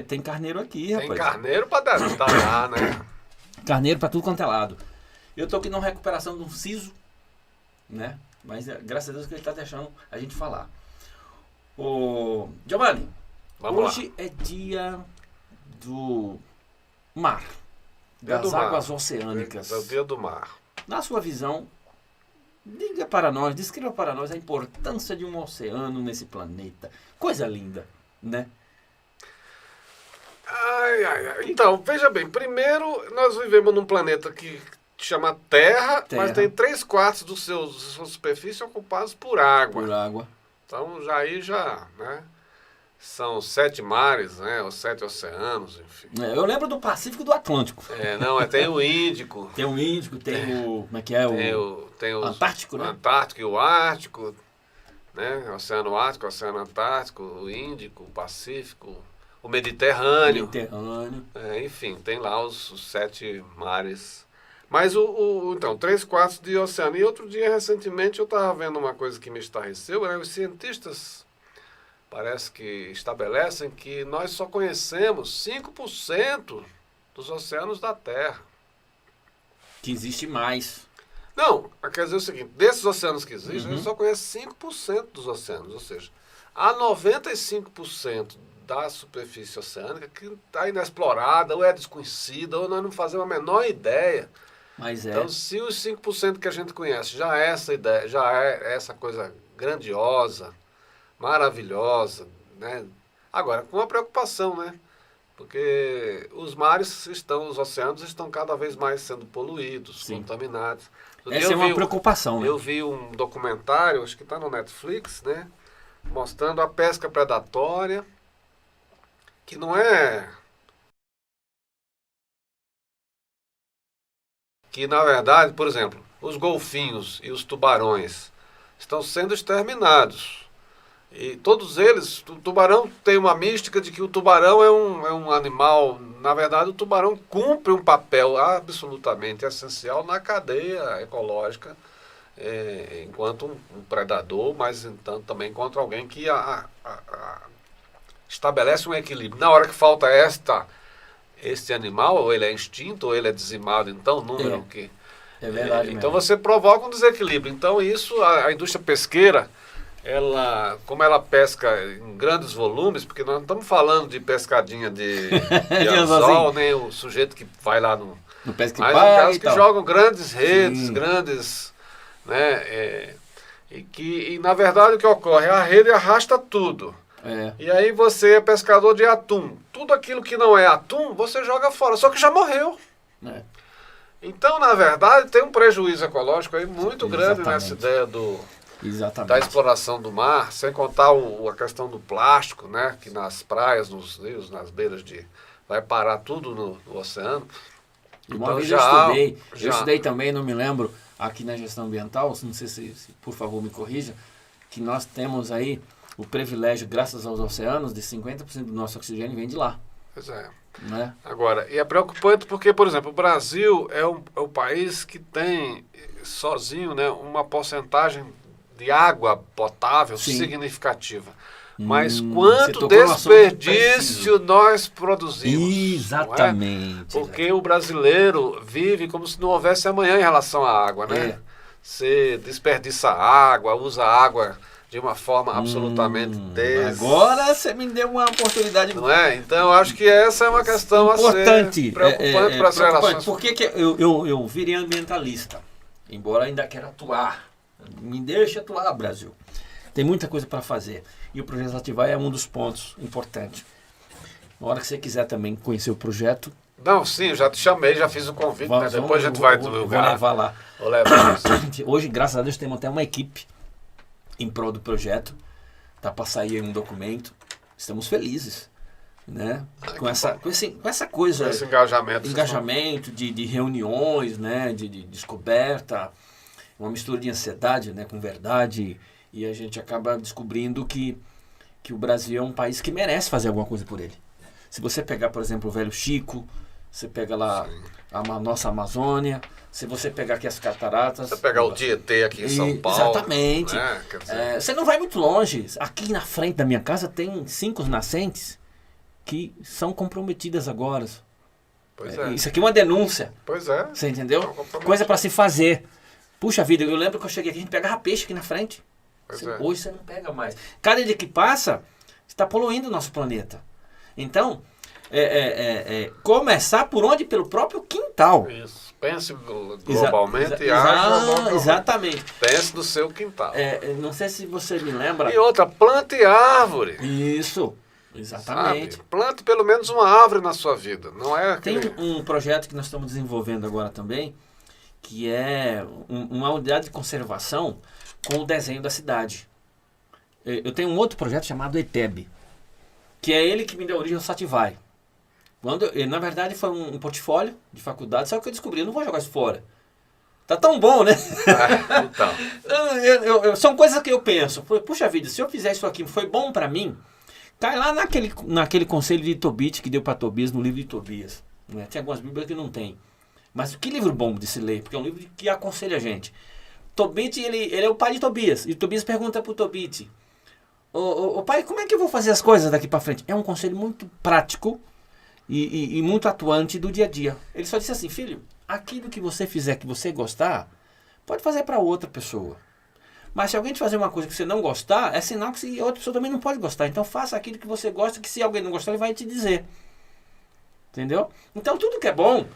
Tem carneiro aqui, rapaz. Tem carneiro para danar, né? Carneiro para tudo quanto é lado. Eu tô aqui numa recuperação de um siso, né? Mas graças a Deus que ele está deixando a gente falar. Ô, Giovanni, hoje é dia do mar, das águas oceânicas. É o dia do mar. Na sua visão, diga para nós, descreva para nós a importância de um oceano nesse planeta. Coisa linda, né? Então, veja bem, primeiro nós vivemos num planeta que chama Terra, mas tem 3/4 da sua superfície ocupados por água. Por água. Então, né? são 7 mares, né? Os 7 oceanos, enfim. Eu lembro do Pacífico e do Atlântico. Tem o Índico. Tem o Índico, tem o... Como é que é? Tem o Antártico, né? Antártico e o Ártico, né? Oceano Ártico, Oceano Antártico, o Índico, o Pacífico, o Mediterrâneo. Enfim, tem lá os 7 mares. Mas então, 3/4 de oceano. E outro dia, recentemente, eu estava vendo uma coisa que me estarreceu, né? Os cientistas parece que estabelecem que nós só conhecemos 5% dos oceanos da Terra. Que existe mais. Não, quer dizer o seguinte, desses oceanos que existem, a gente só conhece 5% dos oceanos, ou seja, há 95% da superfície oceânica que está inexplorada, ou é desconhecida, ou nós não fazemos a menor ideia. Então, se os 5% que a gente conhece já é essa ideia, já é essa coisa grandiosa, maravilhosa, né? Agora, com uma preocupação, né? Porque os mares os oceanos estão cada vez mais sendo poluídos, contaminados. Essa é uma preocupação, né? Eu vi um documentário, acho que está no Netflix, né? Mostrando a pesca predatória, que não é... Que, na verdade, por exemplo, os golfinhos e os tubarões estão sendo exterminados. E todos eles, o tubarão tem uma mística de que o tubarão é um animal, na verdade o tubarão cumpre um papel absolutamente essencial na cadeia ecológica, enquanto um predador, mas então também contra alguém que estabelece um equilíbrio. Na hora que falta este animal, ou ele é extinto, ou ele é dizimado, então o número que... É verdade então mesmo. você provoca um desequilíbrio. Então isso, a indústria pesqueira, como ela pesca em grandes volumes, porque nós não estamos falando de pescadinha de anzol, nem o sujeito que vai lá no pesca mas casos que jogam grandes redes, grandes, né, e na verdade o que ocorre, a rede arrasta tudo. E aí você é pescador de atum. Tudo aquilo que não é atum, você joga fora, só que já morreu. Então, na verdade, tem um prejuízo ecológico aí muito grande nessa ideia da exploração do mar, sem contar a questão do plástico, né, que nas praias, nos rios, nas beiras vai parar tudo no oceano. Uma vez eu estudei também, não me lembro, aqui na gestão ambiental, não sei se por favor me corrija, que nós temos aí o privilégio, graças aos oceanos, de 50% do nosso oxigênio vem de lá. Pois é. Né? Agora, e é preocupante porque, por exemplo, o Brasil é o país que tem sozinho, né, uma porcentagem de água potável significativa. Mas quanto desperdício nós produzimos. Exatamente. Porque o brasileiro vive como se não houvesse amanhã em relação à água, né? Você desperdiça água, usa água de uma forma absolutamente Agora você me deu uma oportunidade. Não é? Então, eu acho que essa é uma questão importante, preocupante para as relações. Por que eu virei ambientalista? Embora ainda quero atuar. Me deixe atuar, Brasil. Tem muita coisa para fazer. E o Projeto Ativar é um dos pontos importantes. Na hora que você quiser também conhecer o projeto... Não, sim, eu já te chamei, já fiz o convite, né? Depois a gente vai divulgar. Vou levar lá. Vou levar. Hoje, graças a Deus, temos até uma equipe em prol do projeto. Tá para sair aí um documento. Estamos felizes, né? Com essa coisa... Esse engajamento. Engajamento de reuniões, né? De descoberta. Uma mistura de ansiedade, né? Com verdade. E a gente acaba descobrindo que o Brasil é um país que merece fazer alguma coisa por ele. Se você pegar, por exemplo, o Velho Chico, você pega lá a nossa Amazônia, se você pegar aqui as cataratas... Você pegar o Tietê aqui em São Paulo... Exatamente. Né? Quer dizer... você não vai muito longe. Aqui na frente da minha casa tem 5 nascentes que são comprometidas agora. Pois é. Isso aqui é uma denúncia. Pois é. Você entendeu? Coisa para se fazer. Puxa vida, eu lembro que eu cheguei aqui, a gente pegava peixe aqui na frente. Hoje você não pega mais. Cada dia que passa, está poluindo o nosso planeta. Então, começar por onde? Pelo próprio quintal. Isso. Pense globalmente e haja globalmente. Exatamente. Pense no seu quintal. Não sei se você me lembra. E outra, plante árvore. Isso. Exatamente. Sabe? Plante pelo menos uma árvore na sua vida. Não é aquele... Tem um projeto que nós estamos desenvolvendo agora também, que é uma unidade de conservação com o desenho da cidade. Eu tenho um outro projeto chamado ETEB. que é ele que me deu origem ao Sativai. Na verdade foi um portfólio de faculdade, só que eu descobri, eu não vou jogar isso fora. Tá tão bom, né? Então. São coisas que eu penso. Puxa vida, se eu fizer isso aqui, foi bom pra mim, cai lá naquele conselho de Tobit que deu pra Tobias no livro de Tobias. Né? Tem algumas bíblias que não tem. Mas que livro bom de se ler, porque é um livro que aconselha a gente. Tobit, ele é o pai de Tobias. E Tobias pergunta pro Tobit, ô pai, como é que eu vou fazer as coisas daqui pra frente? É um conselho muito prático e muito atuante do dia a dia. Ele só disse assim, filho, aquilo que você fizer que você gostar, pode fazer para outra pessoa. Mas se alguém te fazer uma coisa que você não gostar, é sinal que outra pessoa também não pode gostar. Então faça aquilo que você gosta, que se alguém não gostar, ele vai te dizer. Entendeu? Então tudo que é bom,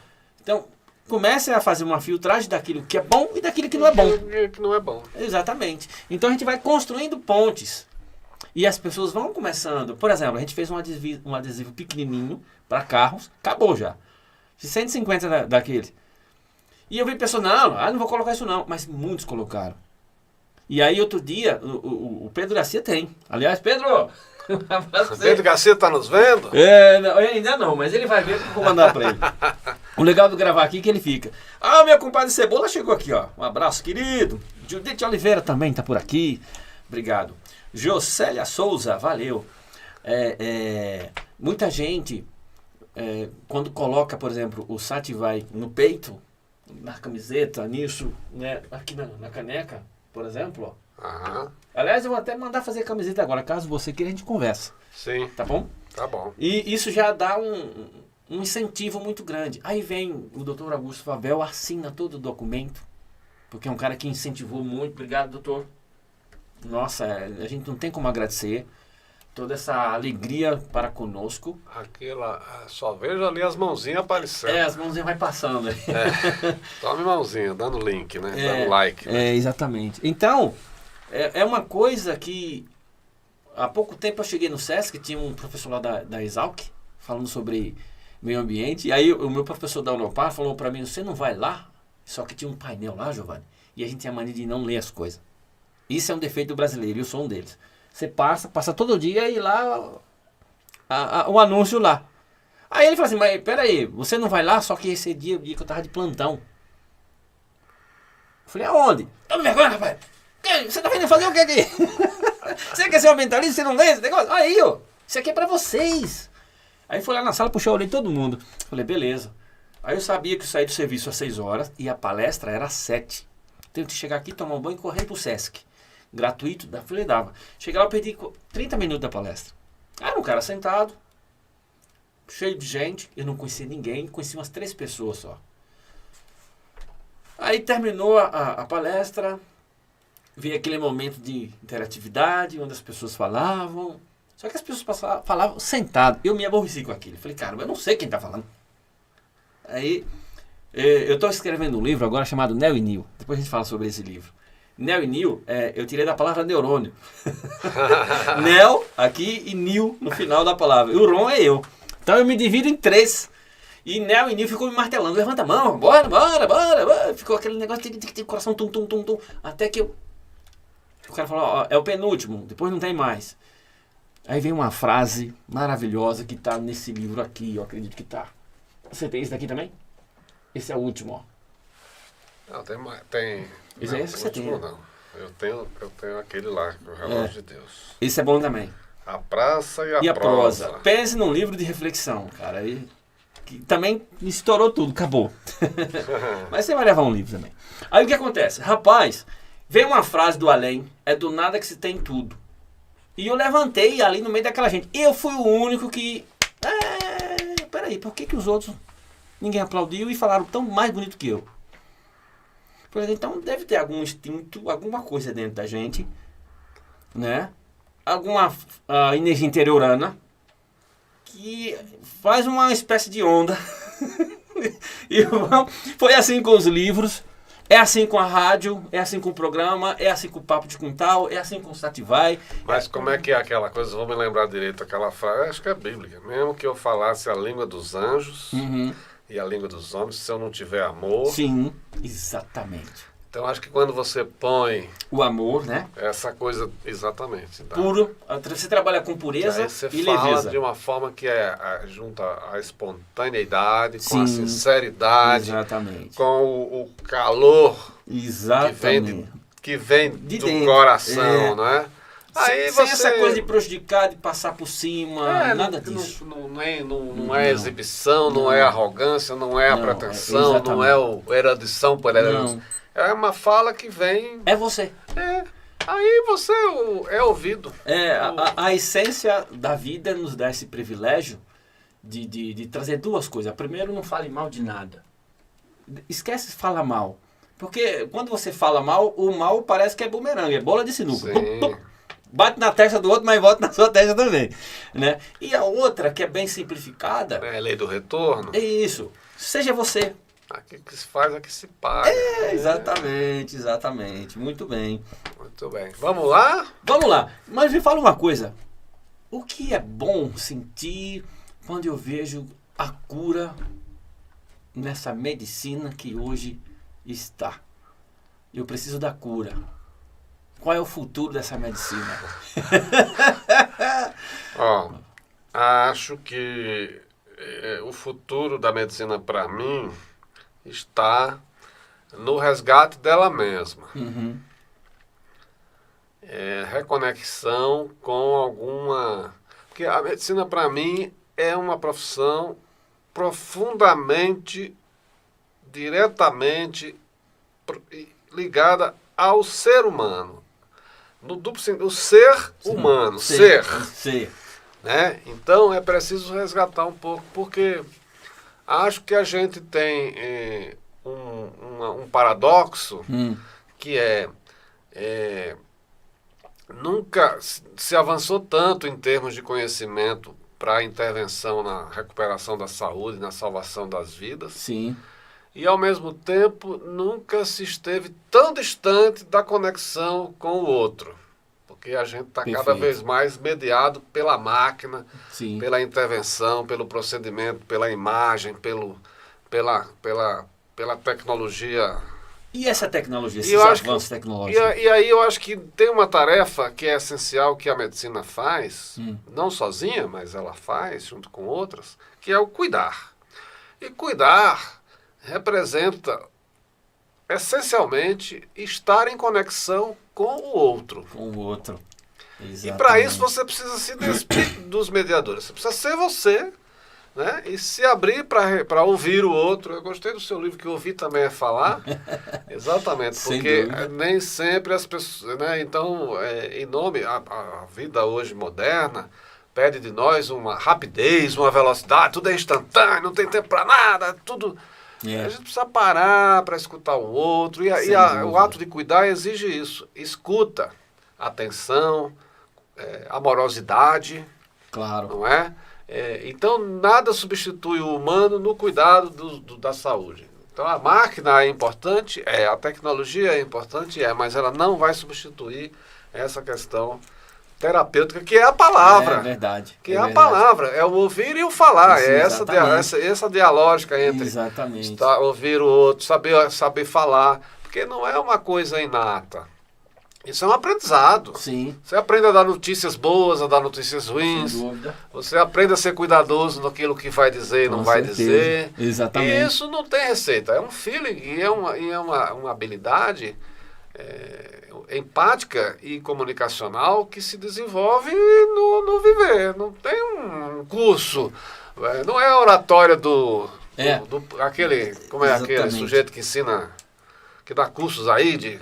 então comece a fazer uma filtragem daquilo que é bom e daquilo que não é bom. Que não é bom. Exatamente. Então a gente vai construindo pontes. E as pessoas vão começando. Por exemplo, a gente fez um adesivo pequenininho para carros, acabou já. De 150 daquele. E eu vi pessoas, não vou colocar isso não. Mas muitos colocaram. E aí outro dia, o Pedro Garcia tem. Aliás, Pedro! Pedro Garcia tá nos vendo? Ainda não, mas ele vai ver que eu vou mandar para ele. O legal de gravar aqui é que ele fica. Meu compadre Cebola chegou aqui, ó. Um abraço, querido. Judite Oliveira também tá por aqui. Obrigado. Jocélia Souza, valeu. Muita gente... quando coloca, por exemplo, o Sativai no peito, na camiseta, nisso, né, aqui na caneca, por exemplo. Aham. Aliás, eu vou até mandar fazer a camiseta agora, caso você queira, a gente conversa. Sim. Tá bom? Tá bom. E isso já dá um incentivo muito grande. Aí vem o doutor Augusto Fabel, assina todo o documento, porque é um cara que incentivou muito. Obrigado, doutor. Nossa, a gente não tem como agradecer. Toda essa alegria para conosco. Só vejo ali as mãozinhas aparecendo. As mãozinhas vai passando. Tome mãozinha, dando link, né? Dando like. Né? Exatamente. Então, é uma coisa que... Há pouco tempo eu cheguei no Sesc, tinha um professor lá da Exalc, falando sobre meio ambiente. E aí o meu professor da Unopar falou para mim, você não vai lá? Só que tinha um painel lá, Giovanni. E a gente tem a mania de não ler as coisas. Isso é um defeito do brasileiro, e eu sou um deles. Você passa todo dia e lá o anúncio lá. Aí ele falou assim, mas peraí, você não vai lá? Só que esse dia é o dia que eu tava de plantão. Eu falei, aonde? Toma vergonha, rapaz. Você tá vindo fazer o que aqui? Você quer ser ambientalista? Você não lê esse negócio? Aí, ó, isso aqui é pra vocês. Aí foi lá na sala, puxou, olhei todo mundo. Falei, beleza. Aí eu sabia que eu saí do serviço às 6 horas e a palestra era às 7. Tenho que chegar aqui, tomar um banho e correr pro Sesc. Gratuito, falei, dava. Cheguei lá, eu perdi 30 minutos da palestra. Era um cara sentado, cheio de gente, eu não conhecia ninguém, conhecia umas 3 pessoas só. Aí terminou a palestra, veio aquele momento de interatividade, onde as pessoas falavam, só que as pessoas falavam sentado. Eu me aborreci com aquilo. Falei, cara, eu não sei quem tá falando. Aí, eu estou escrevendo um livro agora chamado Neo e Neo. Depois a gente fala sobre esse livro. Neo e Neo, eu tirei da palavra neurônio. Neo aqui e Neo no final da palavra. E o Ron é eu. Então eu me divido em 3. E Neo e Neo ficou me martelando. Levanta a mão, bora. Ficou aquele negócio de coração tum. Até que o cara falou, ó, é o penúltimo, depois não tem mais. Aí vem uma frase maravilhosa que tá nesse livro aqui, eu acredito que tá. Você tem esse daqui também? Esse é o último, ó. Não, tem... Esse é esse que você tem. Não. Eu tenho aquele lá, o Relógio de Deus. Esse é bom também. A praça e a prosa. Pense num livro de reflexão, cara. Que também estourou tudo, acabou. Mas você vai levar um livro também. Aí o que acontece? Rapaz, veio uma frase do além, é do nada que se tem tudo. E eu levantei ali no meio daquela gente. Eu fui o único que... Peraí, por que os outros... Ninguém aplaudiu e falaram tão mais bonito que eu? Por exemplo, então deve ter algum instinto, alguma coisa dentro da gente, né? Alguma energia interiorana que faz uma espécie de onda. E foi assim com os livros, é assim com a rádio, é assim com o programa, é assim com o Papo de Quintal, é assim com o Sativai. Mas como é que é aquela coisa? Vou me lembrar direito aquela frase, acho que é bíblica. Mesmo que eu falasse a língua dos anjos... E a língua dos homens, se eu não tiver amor... Sim, exatamente. Então, acho que quando você põe... O amor, né? Essa coisa, exatamente. Tá? Puro. Você trabalha com pureza aí você e fala leveza. de uma forma que junta a espontaneidade, com Sim. a sinceridade, Exatamente. com o calor Exatamente. que vem De do dentro. coração, não é? Aí Sem você... essa coisa de prejudicar, de passar por cima, nada não, disso. Não é exibição, não é arrogância, não é a Não, pretensão, exatamente. não é o erudição por erudição. Não. É uma fala que vem... É você. Aí você é ouvido. A essência da vida nos dá esse privilégio de trazer duas coisas. Primeiro, não fale mal de nada. Esquece de falar mal. Porque quando você fala mal, o mal parece que é bumerangue, é bola de sinuca. Bate na testa do outro, mas volta na sua testa também. Né? E a outra, que é bem simplificada... É a lei do retorno. É isso. Seja você. Aqui que se faz, aqui se paga. Exatamente. Muito bem. Muito bem. Vamos lá? Vamos lá. Mas me fala uma coisa. O que é bom sentir quando eu vejo a cura nessa medicina que hoje está? Eu preciso da cura. Qual é o futuro dessa medicina? Acho que o futuro da medicina, para mim, está no resgate dela mesma. Uhum. Reconexão com alguma... Porque a medicina, para mim, é uma profissão profundamente, diretamente ligada ao ser humano. No duplo sentido, o ser humano, ser. Né? Então, é preciso resgatar um pouco, porque acho que a gente tem um paradoxo, que nunca se avançou tanto em termos de conhecimento para a intervenção na recuperação da saúde, na salvação das vidas. Sim. E, ao mesmo tempo, nunca se esteve tão distante da conexão com o outro. Porque a gente está cada vez mais mediado pela máquina, Sim. pela intervenção, pelo procedimento, pela imagem, pela tecnologia. E essa tecnologia, esses avanços tecnológicos? E aí eu acho que tem uma tarefa que é essencial que a medicina faz, não sozinha, mas ela faz junto com outras, que é o cuidar. E cuidar representa, essencialmente, estar em conexão com o outro. Com o outro. Exatamente. E para isso você precisa se despedir dos mediadores. Você precisa ser você, né? E se abrir para ouvir o outro. Eu gostei do seu livro, que ouvir também é falar. Exatamente, porque nem sempre as pessoas... Né? Então, em nome... A vida hoje moderna pede de nós uma rapidez, uma velocidade, tudo é instantâneo, não tem tempo para nada, tudo... A gente precisa parar para escutar o outro. O ato de cuidar exige isso. Escuta, atenção, amorosidade. Claro. Não é? Então, nada substitui o humano no cuidado da saúde. Então, a máquina é importante, a tecnologia é importante, mas ela não vai substituir essa questão terapêutica, que é a palavra. É verdade. Que é a palavra, é o ouvir e o falar. Isso, essa dialógica entre ouvir o outro, saber falar. Porque não é uma coisa inata. Isso é um aprendizado. Sim. Você aprende a dar notícias boas, a dar notícias ruins. Sem dúvida. Você aprende a ser cuidadoso naquilo que vai dizer e não vai dizer. Exatamente. E isso não tem receita. É um feeling e é uma habilidade empática e comunicacional que se desenvolve no viver. Não tem um curso. Não é a oratória aquele sujeito que ensina, que dá cursos aí de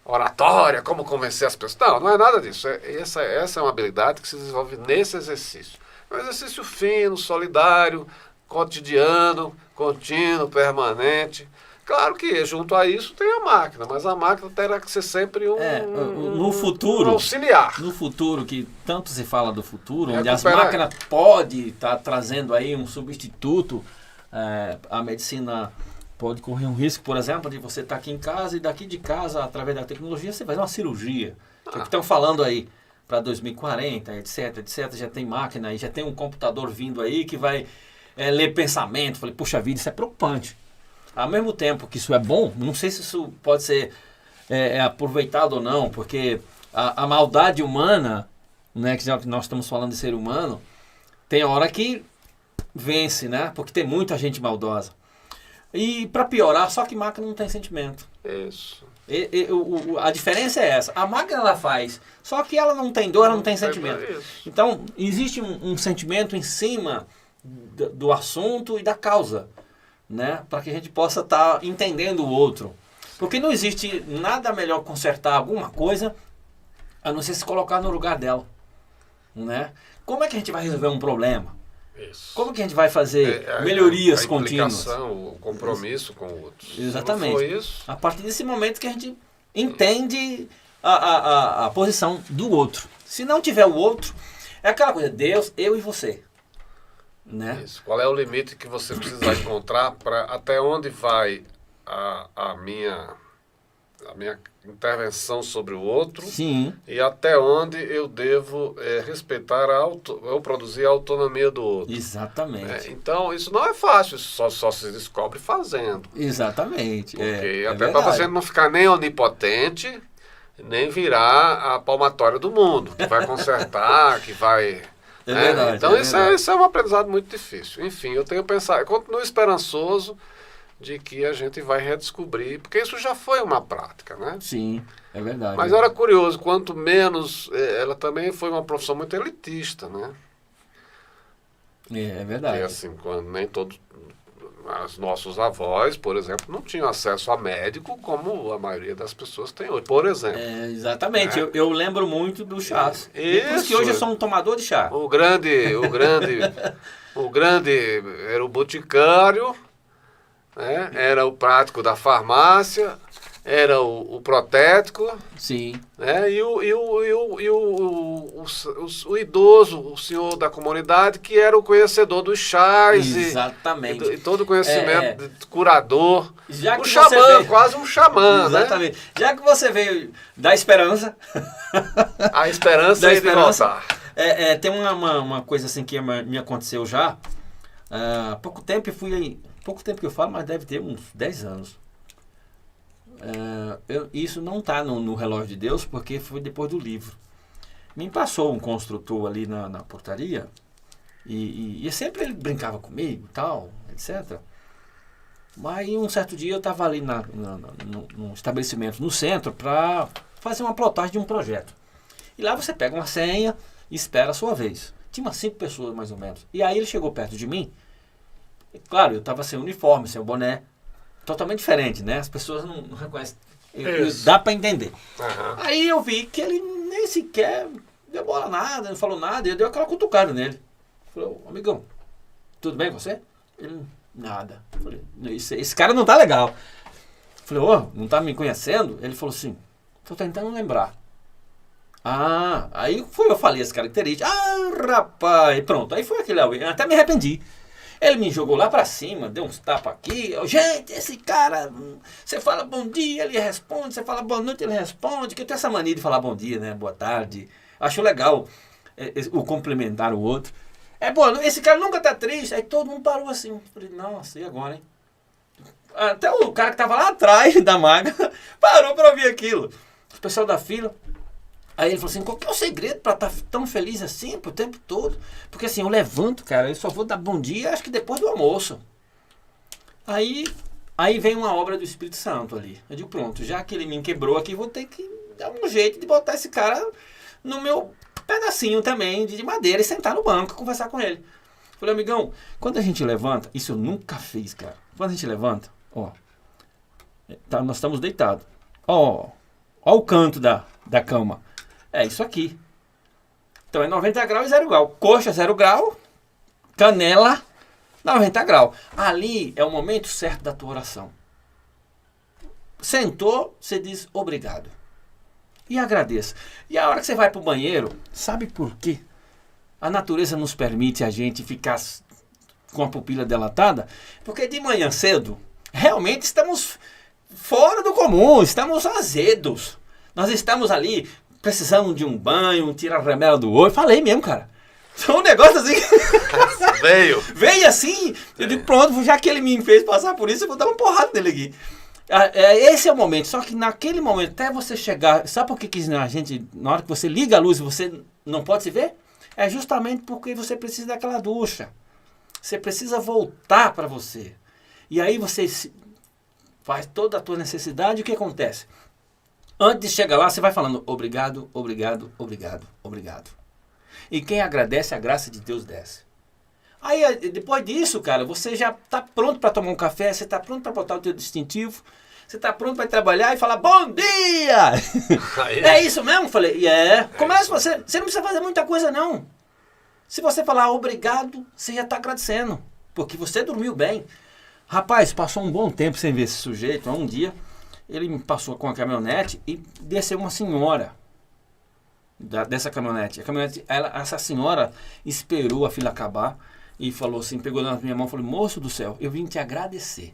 oratória, como convencer as pessoas. Não é nada disso. Essa é uma habilidade que se desenvolve nesse exercício. É um exercício fino, solidário, cotidiano, contínuo, permanente. Claro que junto a isso tem a máquina, mas a máquina terá que ser sempre no futuro, um auxiliar. No futuro, que tanto se fala do futuro, onde as máquinas podem estar trazendo aí um substituto, a medicina pode correr um risco, por exemplo, de você estar aqui em casa e daqui de casa, através da tecnologia, você vai fazer uma cirurgia. Que é o que estão falando aí para 2040, etc, etc. Já tem máquina aí, já tem um computador vindo aí que vai ler pensamento. Falei, puxa vida, isso é preocupante. ao mesmo tempo que isso é bom, não sei se isso pode ser aproveitado ou não, porque a maldade humana, né, que já que nós estamos falando de ser humano, tem hora que vence, né? Porque tem muita gente maldosa. E para piorar, só que máquina não tem sentimento. Isso. A diferença é essa. A máquina ela faz, só que ela não tem dor, ela não tem sentimento. Então, existe um sentimento em cima do assunto e da causa, né? Para que a gente possa estar entendendo o outro. Porque não existe nada melhor consertar alguma coisa a não ser se colocar no lugar dela, né? Como é que a gente vai resolver um problema? Isso. Como que a gente vai fazer melhorias contínuas? O compromisso com o outro. Exatamente. Se não for isso... A partir desse momento que a gente entende a posição do outro. Se não tiver o outro, é aquela coisa, Deus, eu e você. Né? Isso. Qual é o limite que você precisa encontrar para até onde vai a minha intervenção sobre o outro? Sim. E até onde eu devo respeitar ou produzir a autonomia do outro. Exatamente. Então, isso não é fácil, isso só se descobre fazendo. Exatamente. Porque até para você não ficar nem onipotente, nem virar a palmatória do mundo, que vai consertar, que vai... verdade. Então, isso é um aprendizado muito difícil. Enfim, eu tenho pensado, eu continuo esperançoso de que a gente vai redescobrir, porque isso já foi uma prática, né? Sim, é verdade. Mas era curioso, quanto menos, ela também foi uma profissão muito elitista, né? É verdade. E assim, quando nem todos, os nossos avós, por exemplo, não tinham acesso a médico como a maioria das pessoas tem hoje, por exemplo. Exatamente, eu lembro muito do chás. Por isso que hoje eu sou um tomador de chá. O grande era o boticário, né? Era o prático da farmácia, era o protético. Sim. Né? E o idoso, o senhor da comunidade, que era o conhecedor dos chás. Exatamente. E todo o conhecimento curador. Já que o xamã, veio... quase um xamã. Exatamente. Né? Já que você veio da esperança. A esperança é de voltar. Tem uma coisa assim que me aconteceu já. Há pouco tempo pouco tempo que eu falo, mas deve ter uns 10 anos. Isso não está no relógio de Deus, porque foi depois do livro. Me passou um construtor ali na portaria, e sempre ele brincava comigo, tal, etc. Mas um certo dia eu estava ali num estabelecimento no centro para fazer uma plotagem de um projeto. E lá você pega uma senha e espera a sua vez. Tinha umas 5 pessoas mais ou menos. E aí ele chegou perto de mim. E, claro, eu estava sem uniforme, sem o boné. Totalmente diferente, né? As pessoas não reconhecem. Dá para entender. Uhum. Aí eu vi que ele nem sequer deu bola nada, não falou nada. E eu dei aquela cutucada nele. Falei, amigão, tudo bem com você? Ele, nada. Falei, esse cara não tá legal. Falei, não tá me conhecendo? Ele falou assim, tô tentando lembrar. Aí eu falei as características. Rapaz, pronto. Aí foi aquele alguém. Até me arrependi. Ele me jogou lá pra cima, deu uns tapas aqui. Gente, esse cara, você fala bom dia, ele responde. Você fala boa noite, ele responde. Que eu tenho essa mania de falar bom dia, né? Boa tarde. Acho legal o complementar o outro. Esse cara nunca tá triste. Aí todo mundo parou assim. Falei, nossa, e agora, hein? Até o cara que tava lá atrás da maga parou pra ouvir aquilo. O pessoal da fila. Aí ele falou assim, qual que é o segredo para estar tão feliz assim o tempo todo? Porque assim, eu levanto, cara, eu só vou dar bom dia, acho que depois do almoço. Aí vem uma obra do Espírito Santo ali. Eu digo, pronto, já que ele me quebrou aqui, vou ter que dar um jeito de botar esse cara no meu pedacinho também de madeira e sentar no banco e conversar com ele. Falei, amigão, quando a gente levanta, isso eu nunca fiz, cara. Quando a gente levanta, nós estamos deitados. Ó o canto da cama. É isso aqui. Então é 90 graus e 0 grau. Coxa 0 grau, canela 90 graus. Ali é o momento certo da tua oração. Sentou, você diz obrigado. E agradeça. E a hora que você vai para o banheiro, sabe por quê? A natureza nos permite a gente ficar com a pupila dilatada, porque de manhã cedo, realmente estamos fora do comum, estamos azedos. Nós estamos ali precisando de um banho, tirar a remela do olho. Falei mesmo, cara. É um negócio assim. Veio. Veio assim, eu digo, pronto, já que ele me fez passar por isso, eu vou dar uma porrada nele aqui. Esse é o momento, só que naquele momento, até você chegar, sabe por que a gente, na hora que você liga a luz, você não pode se ver? É justamente porque você precisa daquela ducha. Você precisa voltar para você. E aí você faz toda a tua necessidade, e o que acontece? Antes de chegar lá, você vai falando obrigado, obrigado, obrigado, obrigado. E quem agradece, a graça de Deus desce. Aí, depois disso, cara, você já está pronto para tomar um café, você está pronto para botar o teu distintivo, você está pronto para trabalhar e falar, bom dia! É isso mesmo? Falei, Começa você não precisa fazer muita coisa, não. Se você falar obrigado, você já está agradecendo, porque você dormiu bem. Rapaz, passou um bom tempo sem ver esse sujeito. Um dia, ele me passou com a caminhonete e desceu uma senhora dessa caminhonete. Essa senhora esperou a fila acabar e falou assim, pegou na minha mão e falou, moço do céu, eu vim te agradecer.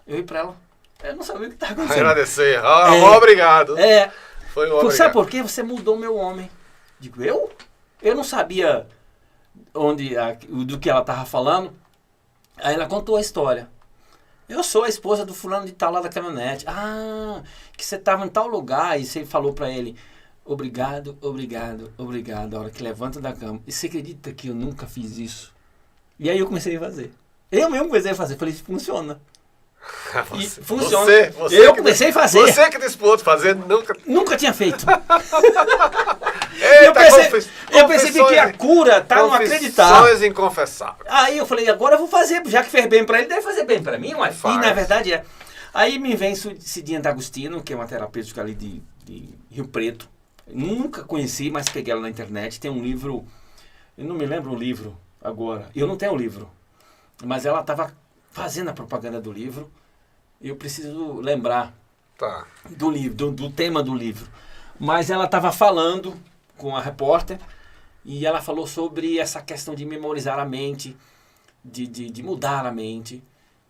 Eu ia pra ela, eu não sabia o que estava acontecendo. Agradecer, obrigado. Foi um obrigado. Sabe por quê? Você mudou meu homem. Digo, eu? Eu não sabia do que ela estava falando. Aí ela contou a história. Eu sou a esposa do fulano de tal lá da caminhonete. Que você estava em tal lugar e você falou pra ele, obrigado, obrigado, obrigado, a hora que levanta da cama. E você acredita que eu nunca fiz isso? E aí eu comecei a fazer. Eu mesmo comecei a fazer. Falei, isso funciona. Funciona. Eu comecei a fazer. Você que disse pro outro fazer, nunca tinha feito. Eita, eu percebi que a cura tá no acreditar. Confissões inconfessáveis. Aí eu falei, agora eu vou fazer. Já que fez bem pra ele, deve fazer bem pra mim. Ué. E na verdade é. Aí me vem Cidinha D'Agostino, que é uma terapêutica ali de Rio Preto. Nunca conheci, mas peguei ela na internet. Tem um livro, eu não me lembro o livro agora. Eu não tenho o livro. Mas ela estava fazendo a propaganda do livro. E eu preciso lembrar do livro, do tema do livro. Mas ela estava falando com a repórter e ela falou sobre essa questão de memorizar a mente, de mudar a mente.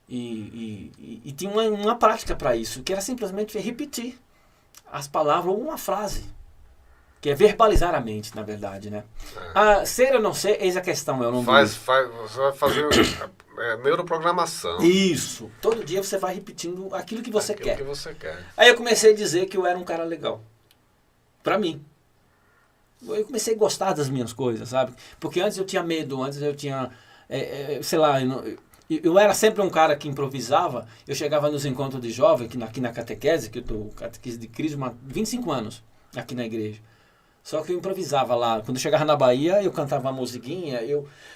E tinha uma prática para isso, que era simplesmente repetir as palavras ou uma frase. Que é verbalizar a mente, na verdade, né? Ser ou não ser, eis a questão. Eu não você vai fazer neuroprogramação. Isso. Todo dia você vai repetindo aquilo que você quer. Que você quer. Aí eu comecei a dizer que eu era um cara legal. Pra mim. Eu comecei a gostar das minhas coisas, sabe? Porque antes eu tinha medo, antes eu tinha... sei lá... Eu era sempre um cara que improvisava. Eu chegava nos encontros de jovem, aqui na catequese, que eu tô catequese de Cristo, há 25 anos, aqui na igreja. Só que eu improvisava lá. Quando eu chegava na Bahia, eu cantava uma musiquinha.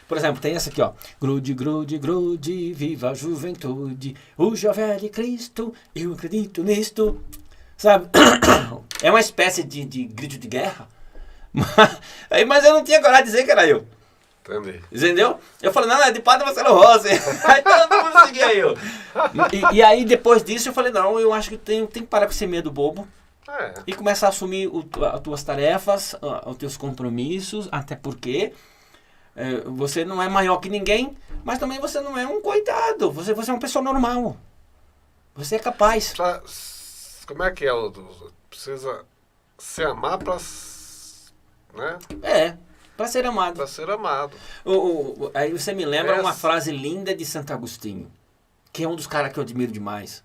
Por exemplo, tem essa aqui, ó. Grude, grude, grude, viva a juventude, o jovem de Cristo, eu acredito nisto. Sabe? É uma espécie de grito de guerra. Mas eu não tinha coragem de dizer que era eu. Entendi. Entendeu? Eu falei, não, é de Padre Marcelo Rossi. Aí todo mundo seguia eu. E aí, depois disso, eu falei, não, eu acho que tem que parar com esse medo bobo. E começar a assumir as tuas tarefas, os teus compromissos, até porque você não é maior que ninguém, mas também você não é um coitado. Você é uma pessoa normal. Você é capaz. Como é que é? Precisa se amar para... Né? Para ser amado. Para ser amado. Aí você me lembra uma frase linda de Santo Agostinho, que é um dos caras que eu admiro demais.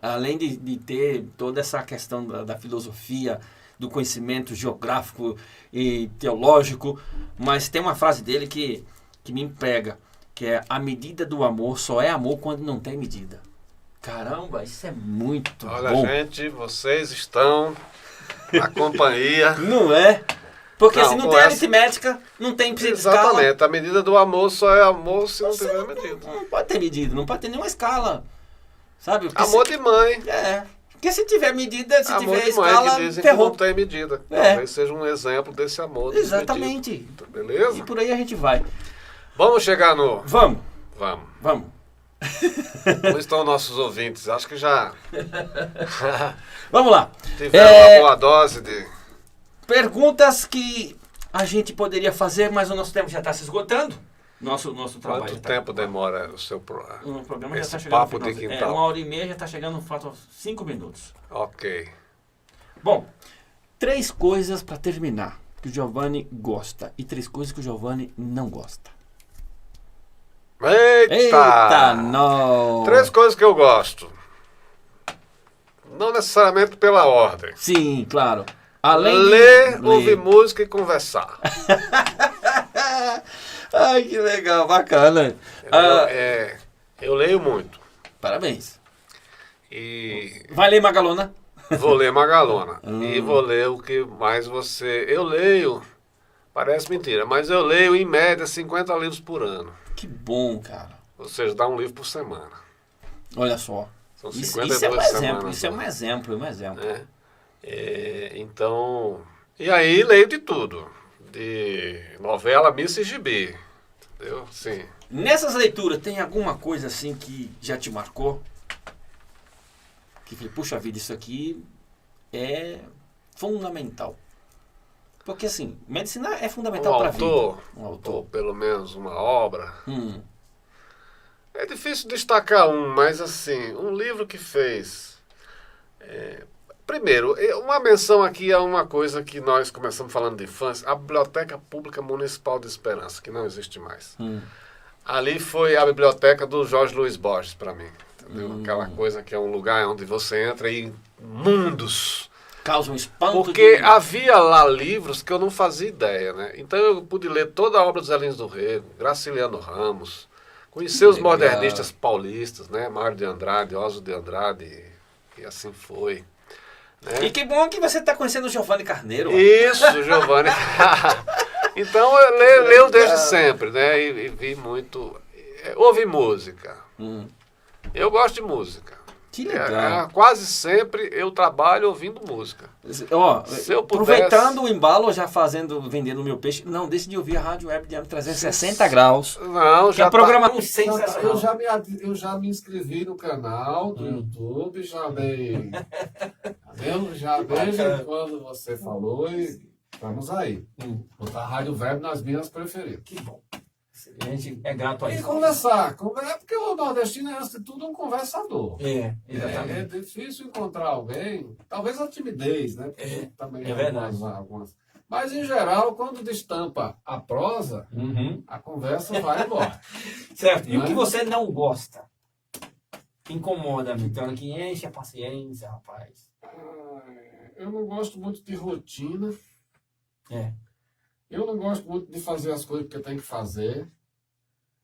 Além de ter toda essa questão da filosofia, do conhecimento geográfico e teológico, mas tem uma frase dele que me pega, que é: a medida do amor só é amor quando não tem medida. Caramba, isso é muito bom. Olha, gente, vocês estão na companhia. Não é? Porque se não tem aritmética, não tem escala. Exatamente, a medida do amor só é amor se não tiver medida. Não pode ter medida, não pode ter nenhuma escala. Sabe? Amor de mãe. Porque se tiver medida, se amor tiver de mãe, escala, que dizem ferrou. Que não tem medida. Talvez seja um exemplo desse amor. Exatamente. Beleza? E por aí a gente vai. Vamos chegar no... Vamos. Como estão nossos ouvintes? Acho que já... Vamos lá. Tiveram uma boa dose de... Perguntas que a gente poderia fazer, mas o nosso tempo já está se esgotando. Nosso trabalho. Quanto tempo demora o seu O programa já está chegando papo de quintal? 1h30 já está chegando, faltam 5 minutos. Ok. Bom, 3 coisas para terminar que o Giovanni gosta e 3 coisas que o Giovanni não gosta. Eita! Não! 3 coisas que eu gosto. Não necessariamente pela ordem. Sim, claro. Além ler, ouvir música e conversar. Ai, que legal, bacana. Eu leio muito. Parabéns. E Vai ler Magalona? vou ler Magalona. E vou ler o que mais você... Eu leio, parece mentira, mas eu leio em média 50 livros por ano. Que bom, cara. Ou seja, dá um livro por semana. Olha só. São Isso 52 é um exemplo, semanas. isso é um exemplo, um exemplo. Né? Então... E aí leio de tudo. De novela, missa e gibi. Entendeu? Sim. Nessas leituras, tem alguma coisa assim que já te marcou? Que falei, puxa vida, isso aqui é fundamental. Porque assim, medicina é fundamental para a vida. Um autor. Ou pelo menos uma obra. Hum. É difícil destacar mas assim, um livro que fez... Primeiro, uma menção aqui a uma coisa que nós começamos falando de infância, a Biblioteca Pública Municipal de Esperança, que não existe mais. Ali foi a biblioteca do Jorge Luiz Borges para mim. Entendeu? Aquela coisa que é um lugar onde você entra e mundos. Causa um espanto. Porque havia lá livros que eu não fazia ideia, né? Então eu pude ler toda a obra dos Zelinhos do Rego, Graciliano Ramos, conhecer os modernistas paulistas, né? Mário de Andrade, Oswald de Andrade, e assim foi. Né? E que bom que você está conhecendo o Giovanni Carneiro. Isso, Giovanni. Então eu leio desde sempre, né? E vi muito. Ouvi música. Eu gosto de música. Que legal. Quase sempre eu trabalho ouvindo música. Ó, se eu pudesse... Aproveitando o embalo, já vendendo o meu peixe, não deixe de ouvir a Rádio Web de 360 graus. Não, já é programa eu já me inscrevi no canal do YouTube, já dei. Já desde quando você falou e estamos aí. Botar a Rádio Web nas minhas preferidas. Que bom. A gente é grato a isso. E conversar. Porque o nordestino é, antes de tudo, um conversador. Exatamente. É difícil encontrar alguém, talvez a timidez, né? Porque também é verdade. Algumas. Mas, em geral, quando destampa a prosa, a conversa vai embora. Certo. E o que você não gosta? Que incomoda, então, que enche a paciência, rapaz. Eu não gosto muito de rotina. Eu não gosto muito de fazer as coisas porque eu tenho que fazer.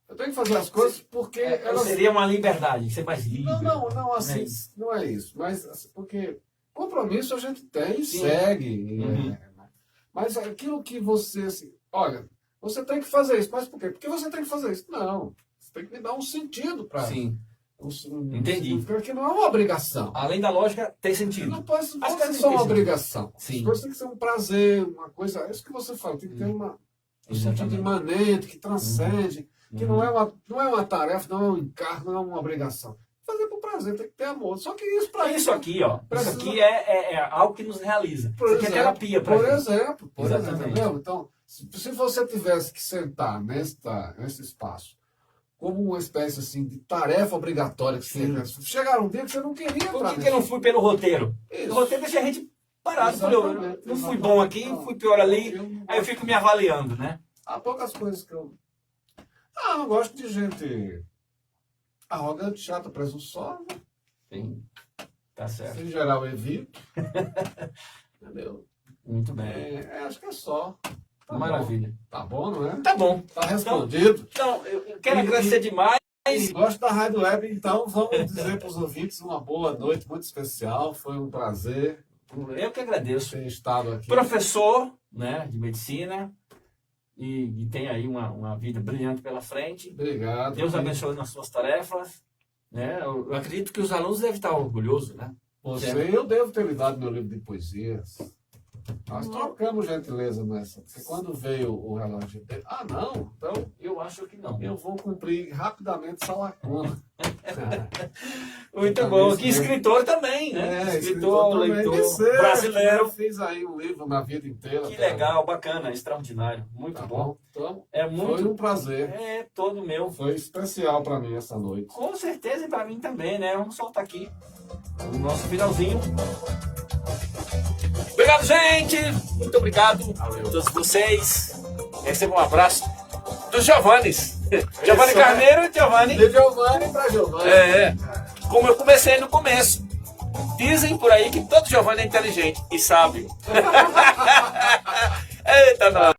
Eu tenho que fazer as coisas porque... Seria uma liberdade, ser mais livre. Não, assim, não é isso. Mas assim, porque compromisso a gente tem e segue. Mas aquilo que você... Assim, olha, você tem que fazer isso. Mas por quê? Porque você tem que fazer isso. Não. Você tem que me dar um sentido para isso. Sim. Entendi. Porque não é uma obrigação. Além da lógica, tem sentido. Não pode ser só uma obrigação. Sim. As coisas têm que ser um prazer, uma coisa... É isso que você fala. Tem que ter um sentido imanente, que transcende, que não é uma tarefa, não é um encargo, não é uma obrigação. Fazer por prazer, tem que ter amor. Só que isso para isso aqui, ó. Isso aqui é algo que nos realiza. Isso aqui é terapia para Por exemplo. Exatamente. Então, se você tivesse que sentar nesse espaço como uma espécie assim, de tarefa obrigatória que você chegar um dia que você não queria. Por que eu não fui pelo roteiro? O roteiro deixa a gente parado. Eu não fui bom aqui, fui pior ali, aí eu fico me avaliando, né? Há poucas coisas que eu... não gosto de gente arrogante, chata, presunçosa. Sim, tá certo. Em geral, eu evito. Entendeu? Muito bem. Acho que é só. Tá Maravilha. Bom. Tá bom, não é? Tá bom. Tá respondido. Então eu quero agradecer demais. Gosto da Rádio Web, então vamos dizer para os ouvintes uma boa noite muito especial. Foi um prazer. Eu que agradeço. Ter estado aqui. Professor, né, de medicina. E tem aí uma vida brilhante pela frente. Obrigado. Deus abençoe nas suas tarefas. Né? Eu acredito que os alunos devem estar orgulhosos, né? Eu devo ter lhe dado meu livro de poesias. Nós trocamos gentileza nessa. Porque quando veio o relógio dele... não. Então, eu acho que não. Eu vou cumprir rapidamente essa lacuna. Muito bom. Que escritor também, né? Escritor, leitor, brasileiro. Eu fiz aí um livro na vida inteira. Que legal, bacana, extraordinário. Muito bom. Então, foi um prazer. É todo meu. Foi especial para mim essa noite. Com certeza e para mim também, né? Vamos soltar aqui o nosso finalzinho. Obrigado, gente! Muito obrigado a todos vocês. Recebam um abraço dos Giovannis. Giovanni Carneiro, Giovanni. De Giovanni para Giovanni. Como eu comecei no começo. Dizem por aí que todo Giovanni é inteligente e sábio. Eita, nós.